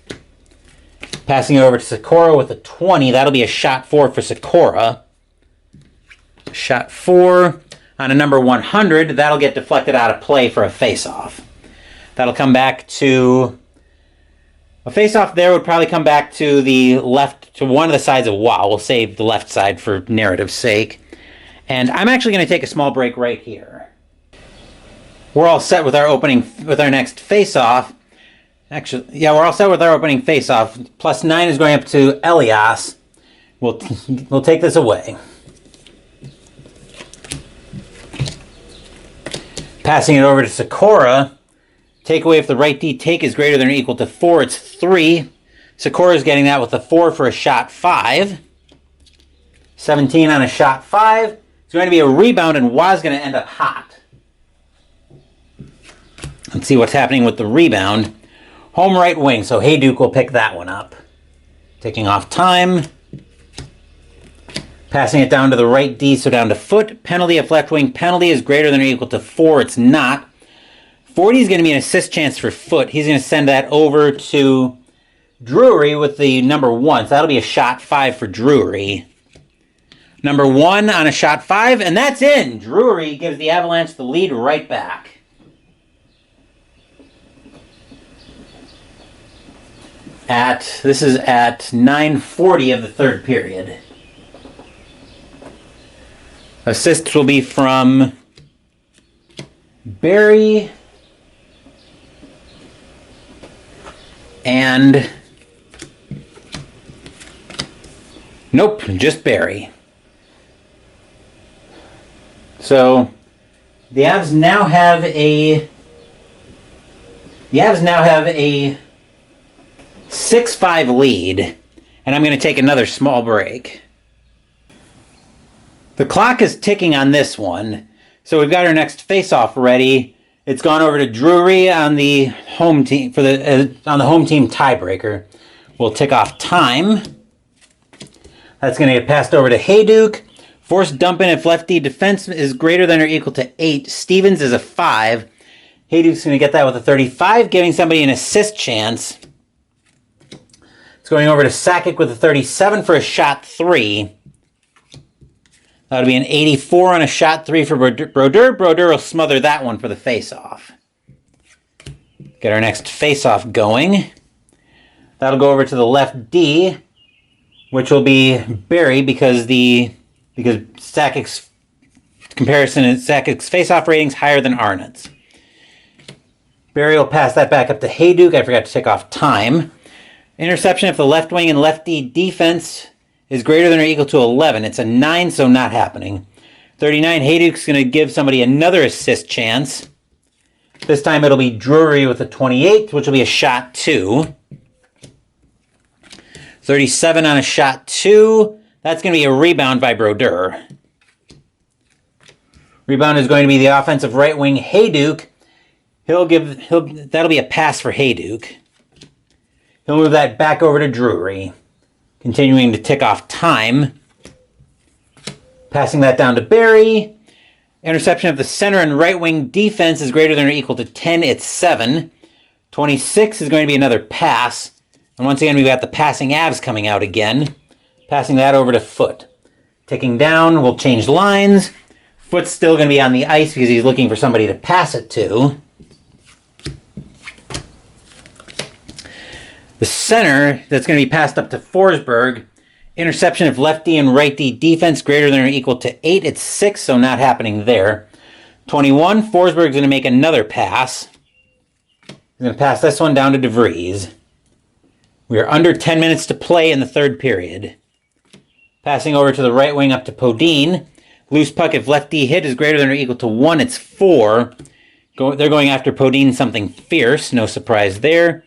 A: Passing it over to Sikora with a 20. That'll be a shot 4 for Sikora. Shot 4 on a number 100. That'll get deflected out of play for a face-off. That'll come back to... A face-off there would probably come back to the left, to one of the sides of Wow. We'll save the left side for narrative's sake. And I'm actually going to take a small break right here. We're all set with our next face-off. Actually, yeah, we're all set with our opening face-off. +9 is going up to Elias. We'll take this away. Passing it over to Sikora. Takeaway if the right D take is greater than or equal to 4, it's 3. Sikora's getting that with a 4 for a shot 5. 17 on a shot 5. It's going to be a rebound, and Waugh's going to end up hot. Let's see what's happening with the rebound. Home right wing, so Hayduke will pick that one up. Taking off time. Passing it down to the right D, so down to Foot. Penalty if left wing penalty is greater than or equal to 4. It's not. 40 is going to be an assist chance for Foot. He's going to send that over to Drury with the number 1. So that'll be a shot 5 for Drury. Number 1 on a shot 5, and that's in. Drury gives the Avalanche the lead right back. This is at 9:40 of the third period. Assists will be from Barry and nope, just Barry. So the Avs now have a 6-5 lead, and I'm going to take another small break. The clock is ticking on this one, so we've got our next face-off ready. It's gone over to Drury on the home team on the home team tiebreaker. We'll tick off time. That's going to get passed over to Hayduke. Forced dump in if lefty defense is greater than or equal to 8. Stevens is a 5. Hayduke's going to get that with a 35, giving somebody an assist chance. It's going over to Sakic with a 37 for a shot 3. That would be an 84 on a shot 3 for Brodeur. Brodeur will smother that one for the face-off. Get our next face-off going. That'll go over to the left D, which will be Barry because Sakic's comparison is Sakic's face-off rating's higher than Arnott's. Barry will pass that back up to Hayduke. I forgot to take off time. Interception if the left wing and lefty defense is greater than or equal to 11. It's a 9, so not happening. 39, Hayduke's going to give somebody another assist chance. This time it'll be Drury with a 28, which will be a shot 2. 37 on a shot 2. That's going to be a rebound by Brodeur. Rebound is going to be the offensive right wing Hayduke. That'll be a pass for Hayduke. He'll move that back over to Drury. Continuing to tick off time. Passing that down to Barry. Interception of the center and right wing defense is greater than or equal to 10. It's 7. 26 is going to be another pass. And once again, we've got the passing Avs coming out again. Passing that over to Foot. Ticking down, we'll change lines. Foot's still going to be on the ice because he's looking for somebody to pass it to. The center, that's going to be passed up to Forsberg. Interception of lefty and righty defense greater than or equal to 8. It's 6, so not happening there. 21, Forsberg's going to make another pass. He's going to pass this one down to DeVries. We are under 10 minutes to play in the third period. Passing over to the right wing up to Podine. Loose puck if lefty hit is greater than or equal to 1. It's 4. They're going after Podine something fierce. No surprise there.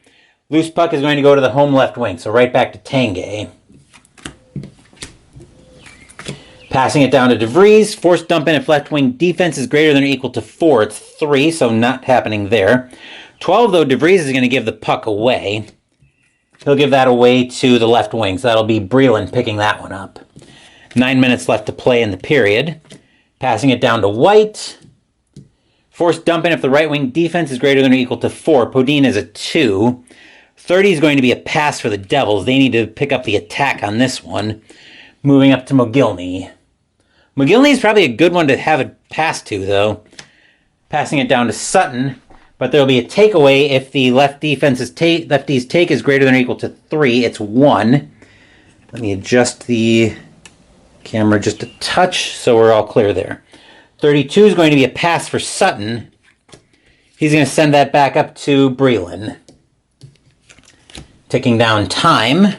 A: Loose puck is going to go to the home left wing, so right back to Tanguay. Passing it down to DeVries. Forced dump in if left wing defense is greater than or equal to 4. It's 3, so not happening there. 12, though, DeVries is going to give the puck away. He'll give that away to the left wing, so that'll be Breland picking that one up. 9 minutes left to play in the period. Passing it down to White. Forced dump in if the right wing defense is greater than or equal to 4. Podine is a 2. 30 is going to be a pass for the Devils. They need to pick up the attack on this one. Moving up to Mogilny. Mogilny is probably a good one to have a pass to, though. Passing it down to Sutton. But there'll be a takeaway if the lefties take is greater than or equal to 3. It's 1. Let me adjust the camera just a touch so we're all clear there. 32 is going to be a pass for Sutton. He's going to send that back up to Breland. Ticking down time.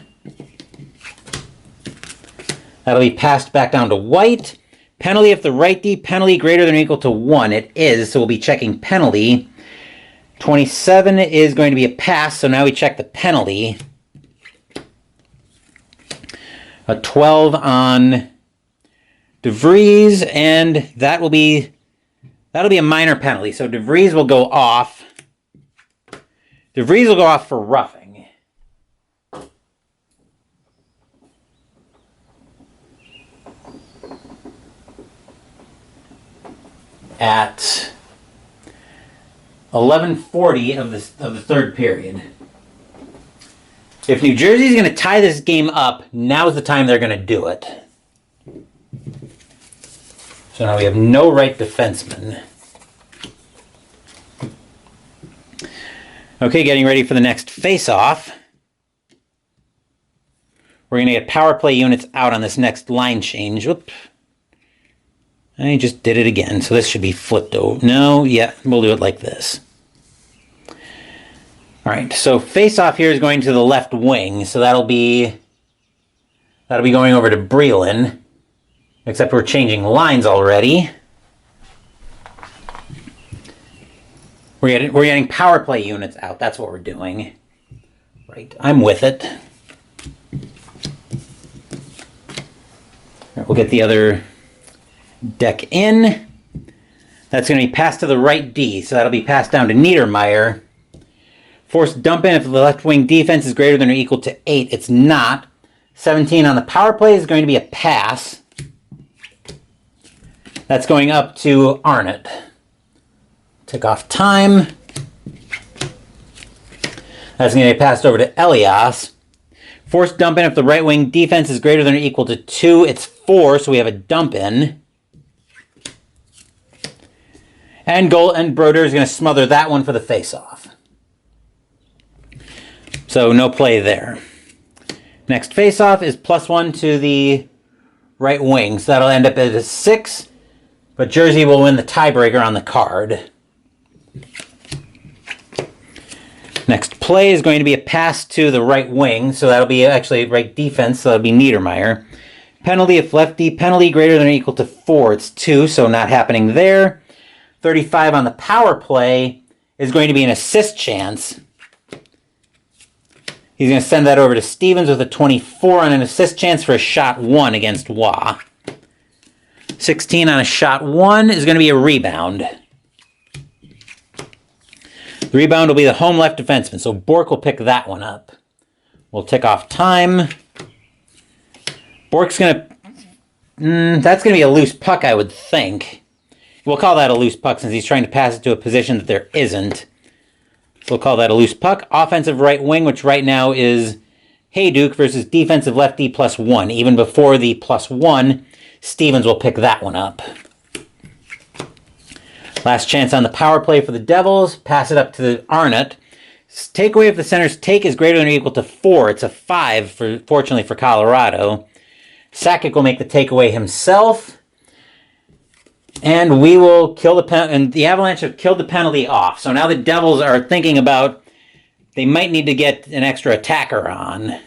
A: That'll be passed back down to White. Penalty if the righty penalty greater than or equal to 1. It is, so we'll be checking penalty. 27 is going to be a pass, so now we check the penalty. A 12 on DeVries, and that'll be a minor penalty. So DeVries will go off. DeVries will go off for roughing. At 11:40 of the third period. If New Jersey is going to tie this game up, now's the time they're going to do it. So now we have no right defenseman. Okay, getting ready for the next face-off. We're going to get power play units out on this next line change. Whoop. I just did it again, so this should be flipped over. No, yeah, we'll do it like this. All right, so face-off here is going to the left wing, so that'll be going over to Breland, except we're changing lines already. We're getting power play units out. That's what we're doing. Right, I'm with it. All right, we'll get the other deck in. That's going to be passed to the right D, so that'll be passed down to Niedermeyer. Forced dump in if the left wing defense is greater than or equal to 8. It's not. 17 on the power play is going to be a pass. That's going up to Arnott. Tick off time. That's going to get passed over to Elias. Forced dump in if the right wing defense is greater than or equal to 2. It's 4, so we have a dump in. And Broder is going to smother that one for the face-off. So no play there. Next face-off is +1 to the right wing. So that'll end up at a 6. But Jersey will win the tiebreaker on the card. Next play is going to be a pass to the right wing, so that'll be actually right defense, so that'll be Niedermeyer. Penalty if lefty, penalty greater than or equal to 4, it's 2, so not happening there. 35 on the power play is going to be an assist chance. He's going to send that over to Stevens with a 24 on an assist chance for a shot 1 against Waugh. 16 on a shot 1 is going to be a rebound. The rebound will be the home left defenseman, so Bork will pick that one up. We'll tick off time. Bork's going to... that's going to be a loose puck, I would think. We'll call that a loose puck since he's trying to pass it to a position that there isn't. So we'll call that a loose puck. Offensive right wing, which right now is Hayduke versus defensive lefty +1. Even before the +1, Stevens will pick that one up. Last chance on the power play for the Devils. Pass it up to Arnott. Takeaway if the center's take is greater than or equal to 4. It's a 5, fortunately for Colorado. Sakic will make the takeaway himself. And we will kill the penalty. And the Avalanche have killed the penalty off. So now the Devils are thinking about they might need to get an extra attacker on.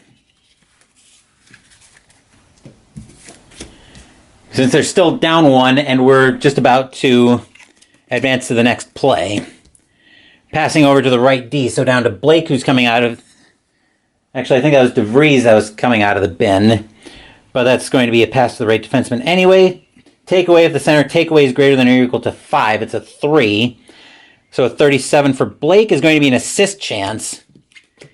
A: Since they're still down 1 and we're just about to advance to the next play. Passing over to the right D, so down to Blake, who's coming out of... Actually, I think that was DeVries that was coming out of the bin. But that's going to be a pass to the right defenseman anyway. Takeaway if the center takeaway is greater than or equal to 5. It's a 3. So a 37 for Blake is going to be an assist chance.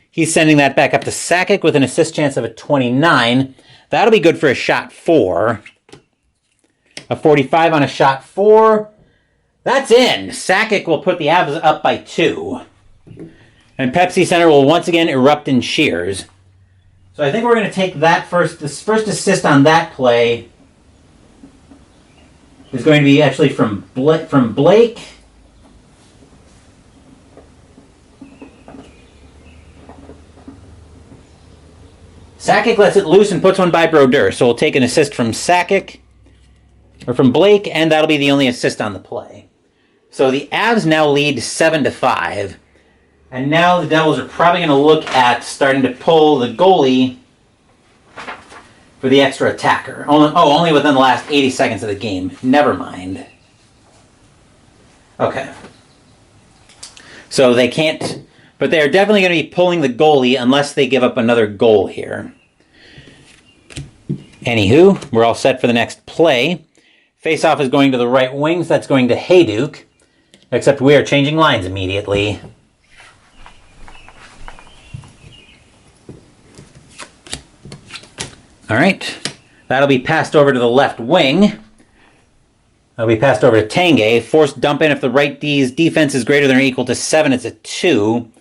A: He's sending that back up to Sakic with an assist chance of a 29. That'll be good for a shot 4. A 45 on a shot 4. That's in. Sakic will put the Avs up by 2. And Pepsi Center will once again erupt in cheers. So I think we're going to take that this first assist on that play is going to be actually from Blake. Sakic lets it loose and puts one by Brodeur. So we'll take an assist from Sakic, or from Blake, and that'll be the only assist on the play. So the Avs now lead 7-5. And now the Devils are probably going to look at starting to pull the goalie for the extra attacker. Only within the last 80 seconds of the game. Never mind. Okay. So they can't... But they're definitely going to be pulling the goalie unless they give up another goal here. Anywho, we're all set for the next play. Face-off is going to the right wings. That's going to Hayduke. Except we are changing lines immediately. All right. That'll be passed over to the left wing. That'll be passed over to Tanguay. Forced dump in if the right D's defense is greater than or equal to 7. It's a 2.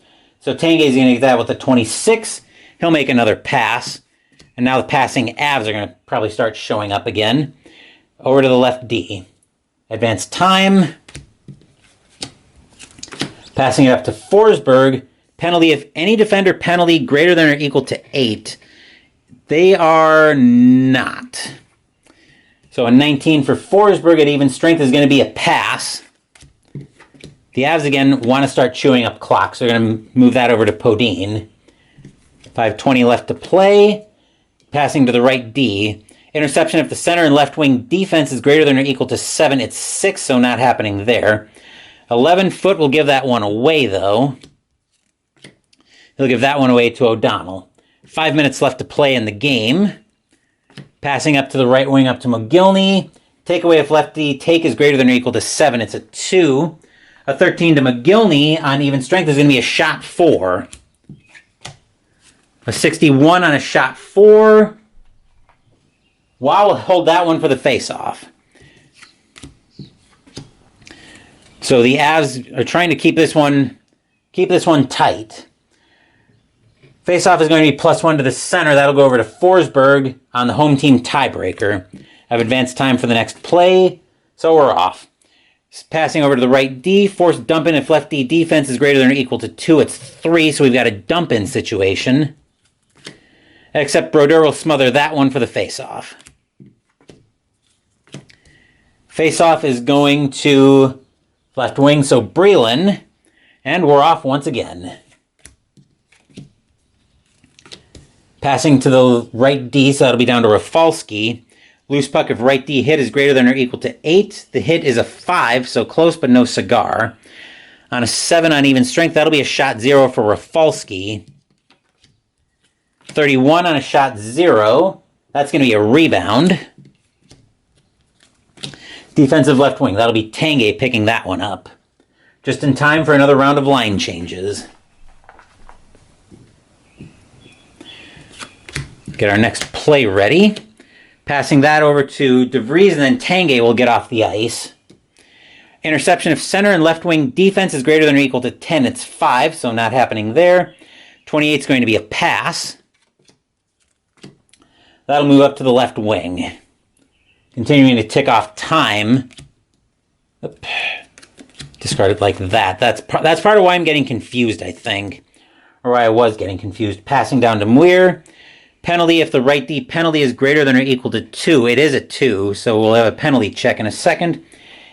A: So Tanguay's going to get that with a 26. He'll make another pass. And now the passing Avs are going to probably start showing up again. Over to the left D. Advance time. Passing it up to Forsberg. Penalty if any defender penalty greater than or equal to 8. They are not. So a 19 for Forsberg at even strength is going to be a pass. The Avs again want to start chewing up clock, so they're going to move that over to Podine. 5:20 left to play. Passing to the right D. Interception if the center and left wing defense is greater than or equal to 7. It's 6, so not happening there. 11-foot will give that one away, though. He'll give that one away to O'Donnell. 5 minutes left to play in the game. Passing up to the right wing up to McGillney. Takeaway if lefty take is greater than or equal to 7. It's a 2. A 13 to McGillney on even strength is going to be a shot 4. A 61 on a shot 4. Wow, we'll hold that one for the face-off. So the Avs are trying to keep this one tight. Face-off is going to be +1 to the center. That'll go over to Forsberg on the home team tiebreaker. I've advanced time for the next play, so we're off. Passing over to the right D, forced dump in if left D defense is greater than or equal to 2. It's 3, so we've got a dump in situation. Except Brodeur will smother that one for the face-off. Face-off is going to left wing, so Breland, and we're off once again. Passing to the right D, so that'll be down to Rafalski. Loose puck if right D hit is greater than or equal to 8. The hit is a 5, so close but no cigar. On a 7 on even strength, that'll be a shot 0 for Rafalski. 31 on a shot 0. That's going to be a rebound. Defensive left wing, that'll be Tanguay picking that one up. Just in time for another round of line changes. Get our next play ready. Passing that over to DeVries, and then Tanguay will get off the ice. Interception if center and left wing defense is greater than or equal to 10. It's 5, so not happening there. 28 is going to be a pass. That'll move up to the left wing. Continuing to tick off time. Oop. Discarded like that. That's part of why I'm getting confused, I think. Or why I was getting confused. Passing down to Muir. Penalty if the right D penalty is greater than or equal to 2. It is a 2, so we'll have a penalty check in a second.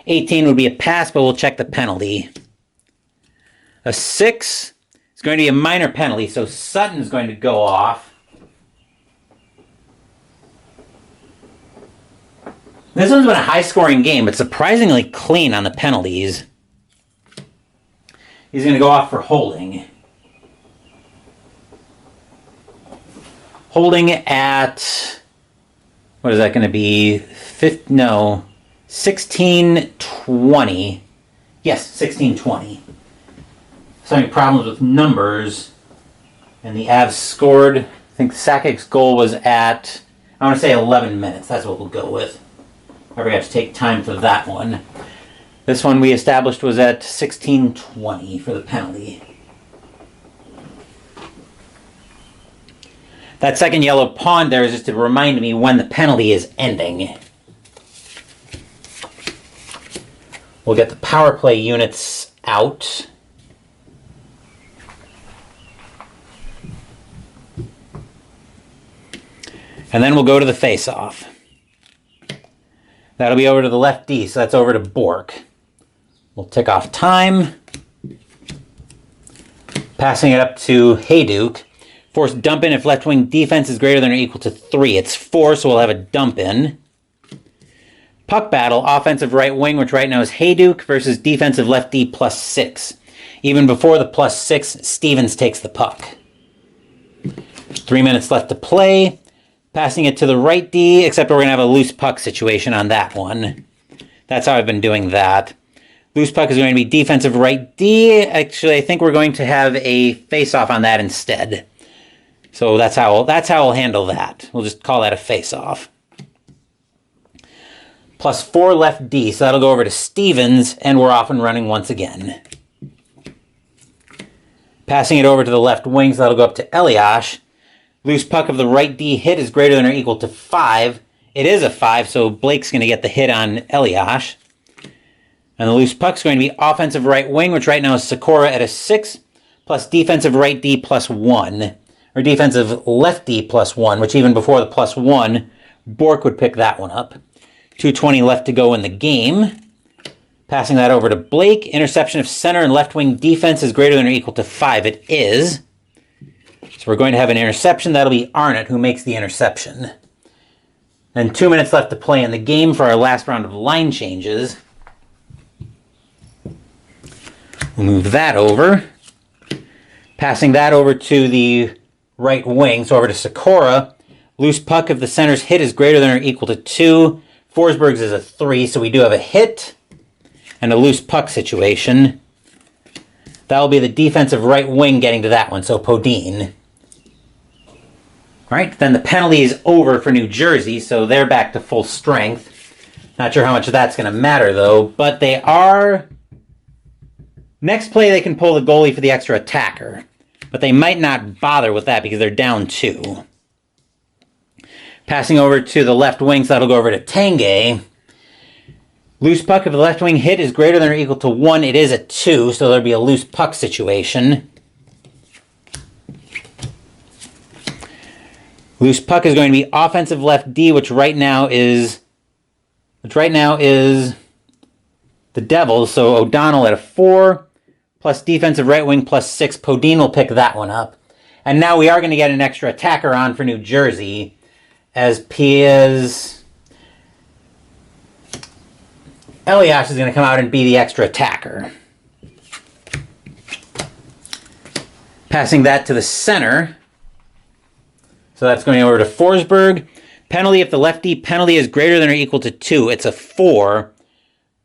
A: 18 would be a pass, but we'll check the penalty. A 6 is going to be a minor penalty, so Sutton's going to go off. This one's been a high-scoring game, but surprisingly clean on the penalties. He's going to go off for holding. Holding at, what is that going to be? 16-20. Yes, 16-20. So having problems with numbers. And the Avs scored, I think Sakic's goal was at, I want to say 11 minutes. That's what we'll go with. I forgot to take time for that one. This one we established was at 16-20 for the penalty. That second yellow pawn there is just to remind me when the penalty is ending. We'll get the power play units out. And then we'll go to the face-off. That'll be over to the left D, so that's over to Bork. We'll tick off time. Passing it up to Hayduk. Force dump in if left wing defense is greater than or equal to 3. It's 4, so we'll have a dump in. Puck battle, offensive right wing, which right now is Hayduk versus defensive left D +6. Even before the +6, Stevens takes the puck. 3 minutes left to play. Passing it to the right D, except we're going to have a loose puck situation on that one. That's how I've been doing that. Loose puck is going to be defensive right D. Actually, I think we're going to have a face-off on that instead. So that's how we'll handle that. We'll just call that a face-off. +4 left D, so that'll go over to Stevens, and we're off and running once again. Passing it over to the left wing, so that'll go up to Eliash. Loose puck of the right D hit is greater than or equal to 5. It is a 5, so Blake's going to get the hit on Eliash. And the loose puck's going to be offensive right wing, which right now is Sikora at a 6, plus defensive right D +1. Or defensive left D +1, which even before the +1, Bork would pick that one up. 2:20 left to go in the game. Passing that over to Blake. Interception of center and left wing defense is greater than or equal to 5. It is. So we're going to have an interception. That'll be Arnott who makes the interception. And 2 minutes left to play in the game for our last round of line changes. We'll move that over. Passing that over to the right wing, so over to Sikora. Loose puck if the center's hit is greater than or equal to 2. Forsberg's is a 3, so we do have a hit and a loose puck situation. That'll be the defensive right wing getting to that one, so Podine. All right, then the penalty is over for New Jersey, so they're back to full strength. Not sure how much that's going to matter, though, but they are Next play, they can pull the goalie for the extra attacker. But they might not bother with that because they're down 2. Passing over to the left wing, so that'll go over to Tanguay. Loose puck, if the left wing hit is greater than or equal to 1, it is a 2, so there'll be a loose puck situation. Loose puck is going to be offensive left D, which right now is the Devils. So O'Donnell at a 4, plus defensive right wing plus 6. Podine will pick that one up. And now we are going to get an extra attacker on for New Jersey, as Elias is going to come out and be the extra attacker. Passing that to the center. So that's going over to Forsberg. Penalty, if the lefty penalty is greater than or equal to 2, it's a 4.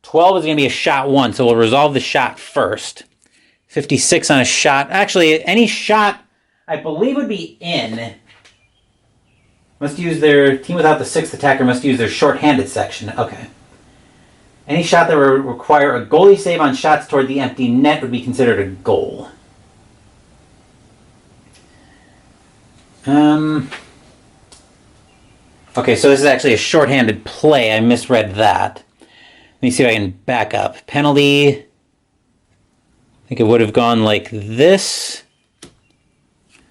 A: 12 is going to be a shot 1, so we'll resolve the shot first. 56 on a shot. Actually, any shot, I believe, would be in. Must use their team without the 6th attacker must use their shorthanded section. Okay. Any shot that would require a goalie save on shots toward the empty net would be considered a goal. Okay, so this is actually a shorthanded play. I misread that. Let me see if I can back up. Penalty. I think it would have gone like this.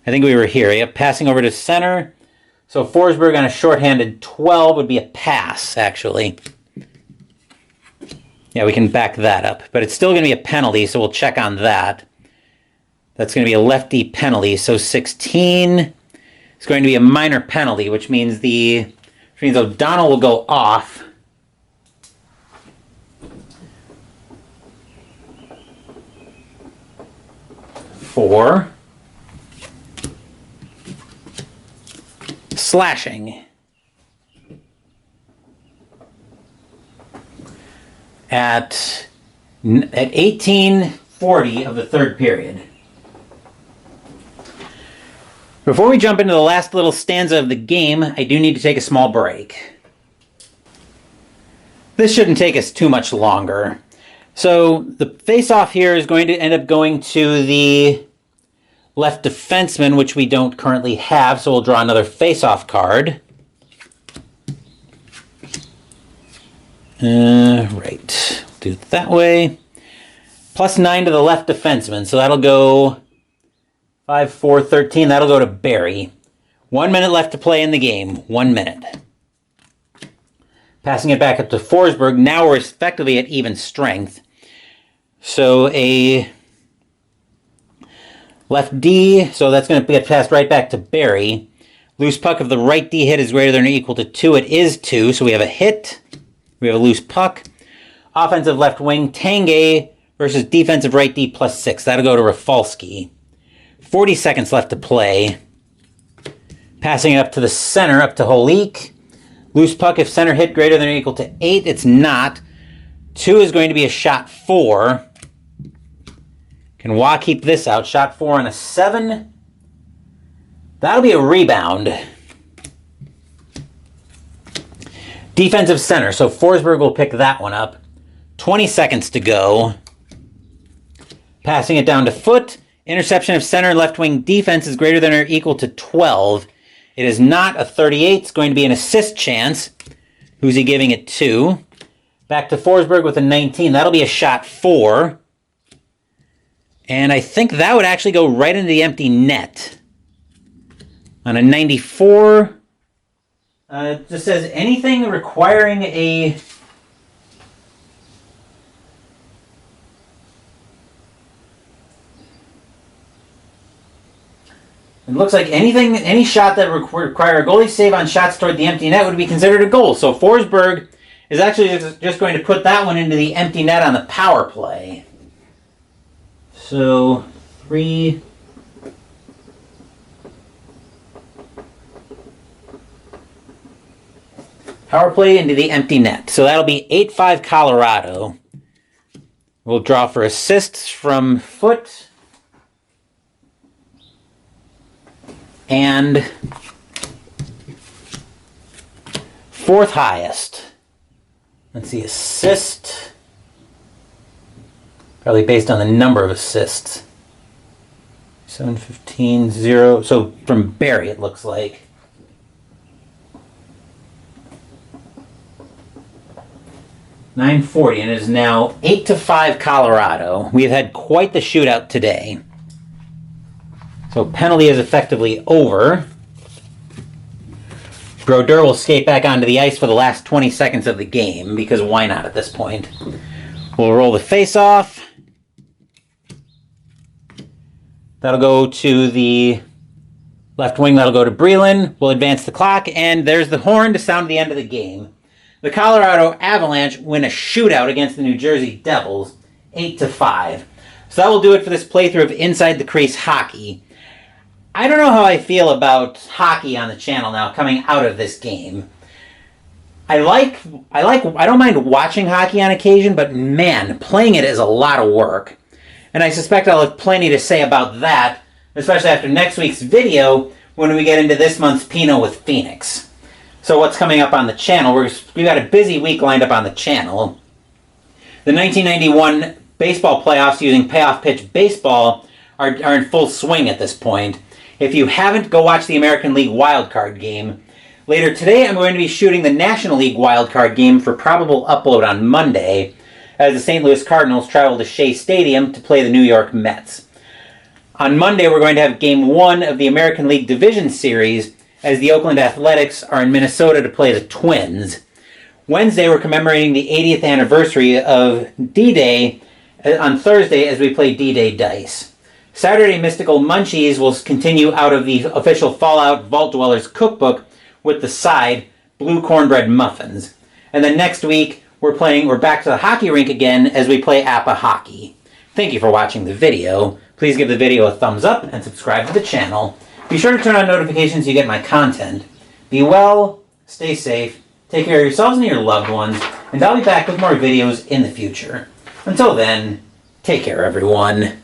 A: I think we were here. Yep, passing over to center. So Forsberg on a shorthanded 12 would be a pass, actually. Yeah, we can back that up. But it's still going to be a penalty, so we'll check on that. That's going to be a lefty penalty. So 16 is going to be a minor penalty, which means O'Donnell will go off. For slashing at 18:40 of the third period. Before we jump into the last little stanza of the game, I do need to take a small break. This shouldn't take us too much longer. So the face-off here is going to end up going to the left defenseman, which we don't currently have, so we'll draw another face-off card. Right, do it that way. +9 to the left defenseman, so that'll go 5, 4, 13. That'll go to Barry. 1 minute left to play in the game. 1 minute. Passing it back up to Forsberg. Now we're effectively at even strength. So a left D, so that's going to get passed right back to Barry. Loose puck of the right D hit is greater than or equal to 2. It is 2, so we have a hit. We have a loose puck. Offensive left wing, Tanguay versus defensive right D +6. That'll go to Rafalski. 40 seconds left to play. Passing it up to the center, up to Holik. Loose puck, if center hit greater than or equal to 8, it's not. 2 is going to be a shot 4. Can Wah keep this out? Shot 4 on a 7. That'll be a rebound. Defensive center, so Forsberg will pick that one up. 20 seconds to go. Passing it down to Foot. Interception of center and left wing defense is greater than or equal to 12. It is not a 38. It's going to be an assist chance. Who's he giving it to? Back to Forsberg with a 19. That'll be a shot 4. And I think that would actually go right into the empty net. On a 94, it just says anything requiring a... It looks like any shot that require a goalie save on shots toward the empty net would be considered a goal. So Forsberg is actually just going to put that one into the empty net on the power play. So 3... Power play into the empty net. So that'll be 8-5 Colorado. We'll draw for assists from Foot. And fourth highest. Let's see, assist. Probably based on the number of assists. 7-15, 0. So from Barry, it looks like. .940, and it is now 8-5 Colorado. We've had quite the shootout today. So penalty is effectively over. Brodeur will skate back onto the ice for the last 20 seconds of the game, because why not at this point? We'll roll the face-off. That'll go to the left wing. That'll go to Breland. We'll advance the clock, and there's the horn to sound the end of the game. The Colorado Avalanche win a shootout against the New Jersey Devils, 8-5. So that will do it for this playthrough of Inside the Crease Hockey. I don't know how I feel about hockey on the channel now coming out of this game. I don't mind watching hockey on occasion, but man, playing it is a lot of work. And I suspect I'll have plenty to say about that, especially after next week's video when we get into this month's Pinot with Phoenix. So what's coming up on the channel? We've got a busy week lined up on the channel. The 1991 baseball playoffs using payoff pitch baseball are in full swing at this point. If you haven't, go watch the American League wildcard game. Later today, I'm going to be shooting the National League wildcard game for probable upload on Monday, as the St. Louis Cardinals travel to Shea Stadium to play the New York Mets. On Monday, we're going to have Game 1 of the American League Division Series, as the Oakland Athletics are in Minnesota to play the Twins. Wednesday, we're commemorating the 80th anniversary of D-Day on Thursday as we play D-Day Dice. Saturday, Mystical Munchies will continue out of the official Fallout Vault Dwellers cookbook with the side Blue Cornbread Muffins. And then next week, we're back to the hockey rink again as we play APA Hockey. Thank you for watching the video. Please give the video a thumbs up and subscribe to the channel. Be sure to turn on notifications so you get my content. Be well, stay safe, take care of yourselves and your loved ones, and I'll be back with more videos in the future. Until then, take care everyone.